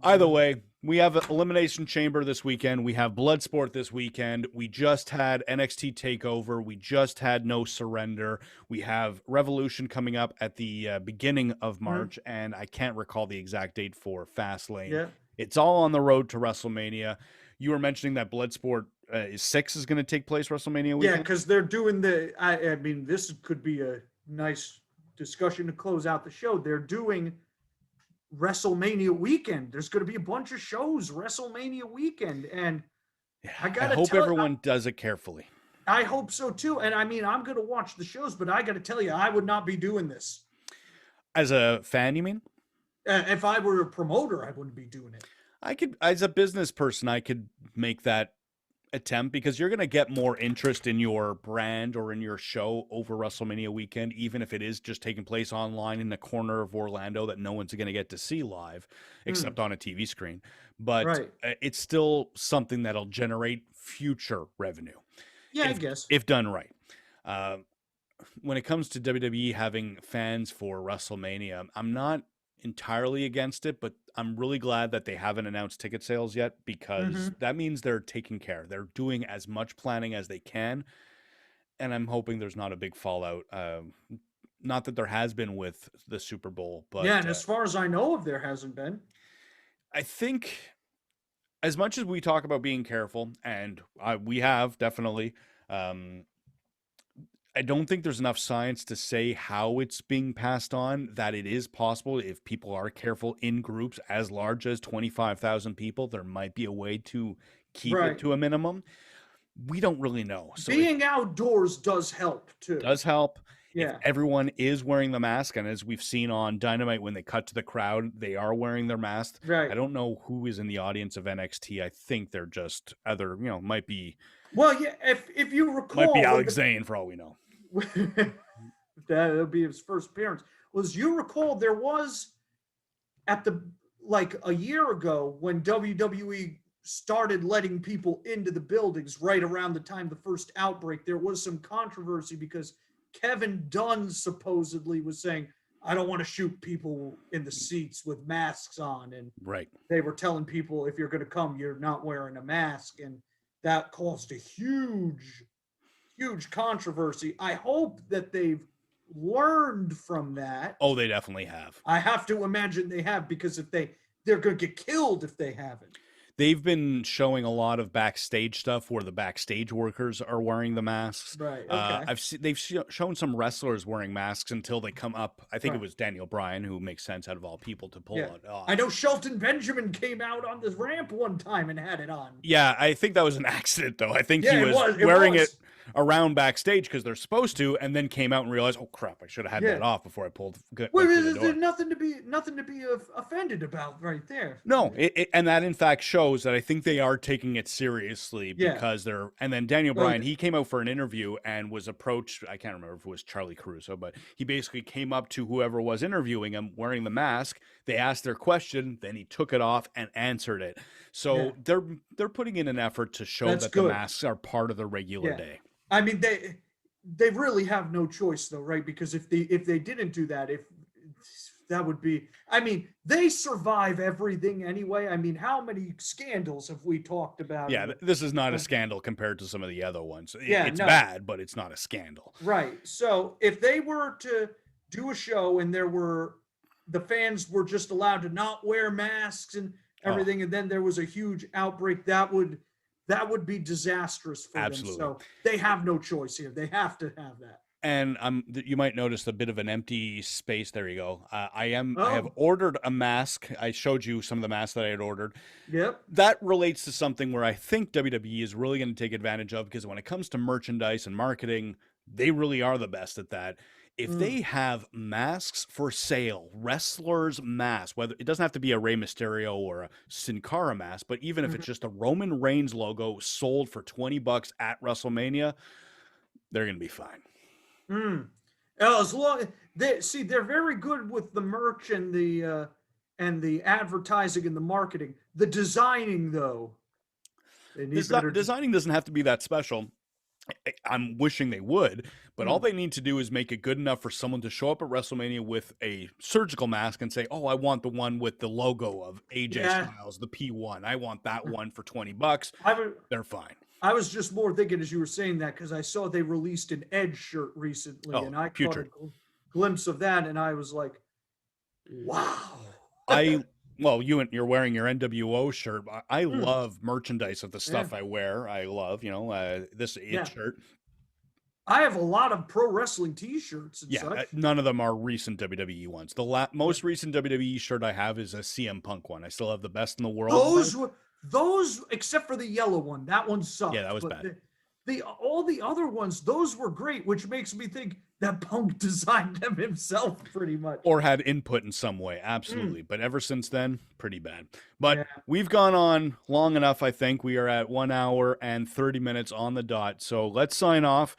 Either way, we have Elimination Chamber this weekend. We have Bloodsport this weekend. We just had NXT Takeover. We just had No Surrender. We have Revolution coming up at the beginning of March, and I can't recall the exact date for Fastlane. Yeah. It's all on the road to WrestleMania. You were mentioning that Bloodsport 6 is going to take place WrestleMania weekend? Yeah, because they're doing I mean, this could be a nice discussion to close out the show. They're doing WrestleMania weekend. There's going to be a bunch of shows WrestleMania weekend, and I hope everyone does it carefully. I hope so too. And I mean, I'm going to watch the shows, but I got to tell you, I would not be doing this. As a fan, you mean? If I were a promoter, I wouldn't be doing it. I could, as a business person, I could make that attempt because you're going to get more interest in your brand or in your show over WrestleMania weekend, even if it is just taking place online in the corner of Orlando that no one's going to get to see live except on a TV screen. But it's still something that'll generate future revenue. Yeah, I guess. If done right. When it comes to WWE having fans for WrestleMania, I'm not entirely against it, but I'm really glad that they haven't announced ticket sales yet because that means they're taking care. They're doing as much planning as they can, and I'm hoping there's not a big fallout. Not that there has been with the Super Bowl, but yeah, and as far as I know, there hasn't been. I think as much as we talk about being careful, and we have definitely, I don't think there's enough science to say how it's being passed on, that it is possible if people are careful in groups as large as 25,000 people, there might be a way to keep it to a minimum. We don't really know. So being outdoors does help too. Does help. Yeah. If everyone is wearing the mask, and as we've seen on Dynamite, when they cut to the crowd, they are wearing their mask. Right. I don't know who is in the audience of NXT. I think they're just other, might be. Well, yeah, if you recall. Might be Alex Zane for all we know. That'll be his first appearance. As you recall, there was a year ago when WWE started letting people into the buildings right around the time the first outbreak, there was some controversy because Kevin Dunn supposedly was saying, I don't want to shoot people in the seats with masks on. And they were telling people, if you're going to come, you're not wearing a mask. And that caused a huge controversy. I hope that they've learned from that. Oh, they definitely have. I have to imagine they have, because if they're going to get killed if they haven't. They've been showing a lot of backstage stuff where the backstage workers are wearing the masks. Right. Okay. They've shown some wrestlers wearing masks until they come up. I think it was Daniel Bryan, who makes sense out of all people to pull it off. I know Shelton Benjamin came out on the ramp one time and had it on. Yeah, I think that was an accident, though. I think he was wearing it around backstage because they're supposed to, and then came out and realized, oh crap, I should have had that off before I went Well, through the door. there's nothing to be offended about right there. No, and that in fact shows that I think they are taking it seriously because they're. And then Daniel Bryan, he came out for an interview and was approached. I can't remember if it was Charlie Caruso, but he basically came up to whoever was interviewing him wearing the mask. They asked their question, then he took it off and answered it. So they're putting in an effort to show that the masks are part of the regular day. I mean, they really have no choice though, right? Because if they didn't do that, that would be, I mean, they survive everything anyway. I mean, how many scandals have we talked about? Yeah, this is not a scandal compared to some of the other ones. It's bad, but it's not a scandal. Right. So if they were to do a show and the fans were just allowed to not wear masks and everything, and then there was a huge outbreak, that would be disastrous for them. So they have no choice here. They have to have that. And you might notice a bit of an empty space. There you go. I have ordered a mask. I showed you some of the masks that I had ordered. Yep. That relates to something where I think WWE is really going to take advantage of, because when it comes to merchandise and marketing, they really are the best at that. If they have masks for sale, wrestlers' masks, whether it doesn't have to be a Rey Mysterio or a Sin Cara mask, but even if it's just a Roman Reigns logo sold for $20 at WrestleMania, they're going to be fine. As long they're very good with the merch and the advertising and the marketing. The designing, though, designing doesn't have to be that special. I'm wishing they would, but all they need to do is make it good enough for someone to show up at WrestleMania with a surgical mask and say, "Oh, I want the one with the logo of AJ Styles, the P1. I want that one for $20." They're fine. I was just more thinking as you were saying that, because I saw they released an Edge shirt recently, and I caught a glimpse of that, and I was like, wow. Well, you're wearing your NWO shirt. I love merchandise of the stuff I wear. I love, this shirt. I have a lot of pro wrestling T-shirts and such. None of them are recent WWE ones. The most recent WWE shirt I have is a CM Punk one. I still have the best in the world. Those, except for the yellow one, that one sucked. Yeah, that was bad. All the other ones, those were great, which makes me think that Punk designed them himself pretty much. Or had input in some way, absolutely. But ever since then, pretty bad. But we've gone on long enough, I think. We are at 1 hour and 30 minutes on the dot. So let's sign off.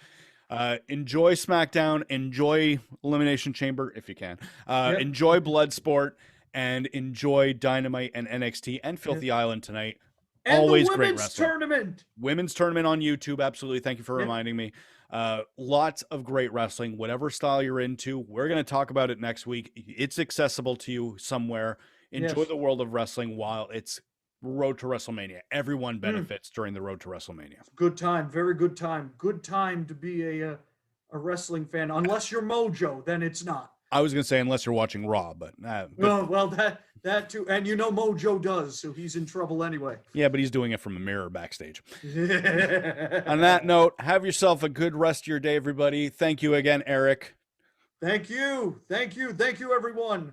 Enjoy SmackDown. Enjoy Elimination Chamber, if you can. Enjoy Bloodsport. And enjoy Dynamite and NXT and Filthy Island tonight. And always the great wrestling. Women's tournament on YouTube. Absolutely. Thank you for reminding me. Lots of great wrestling, whatever style you're into. We're going to talk about it next week. It's accessible to you somewhere. Enjoy the world of wrestling while it's Road to WrestleMania. Everyone benefits during the Road to WrestleMania. Good time. Very good time. Good time to be a wrestling fan. Unless you're Mojo, then it's not. I was going to say unless you're watching Raw, but well, that too, and Mojo does, so he's in trouble anyway. Yeah, but he's doing it from a mirror backstage. On that note, have yourself a good rest of your day, everybody. Thank you again, Eric. Thank you, everyone.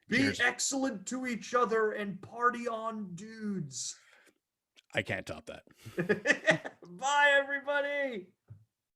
Be excellent to each other and party on, dudes. I can't top that. Bye, everybody.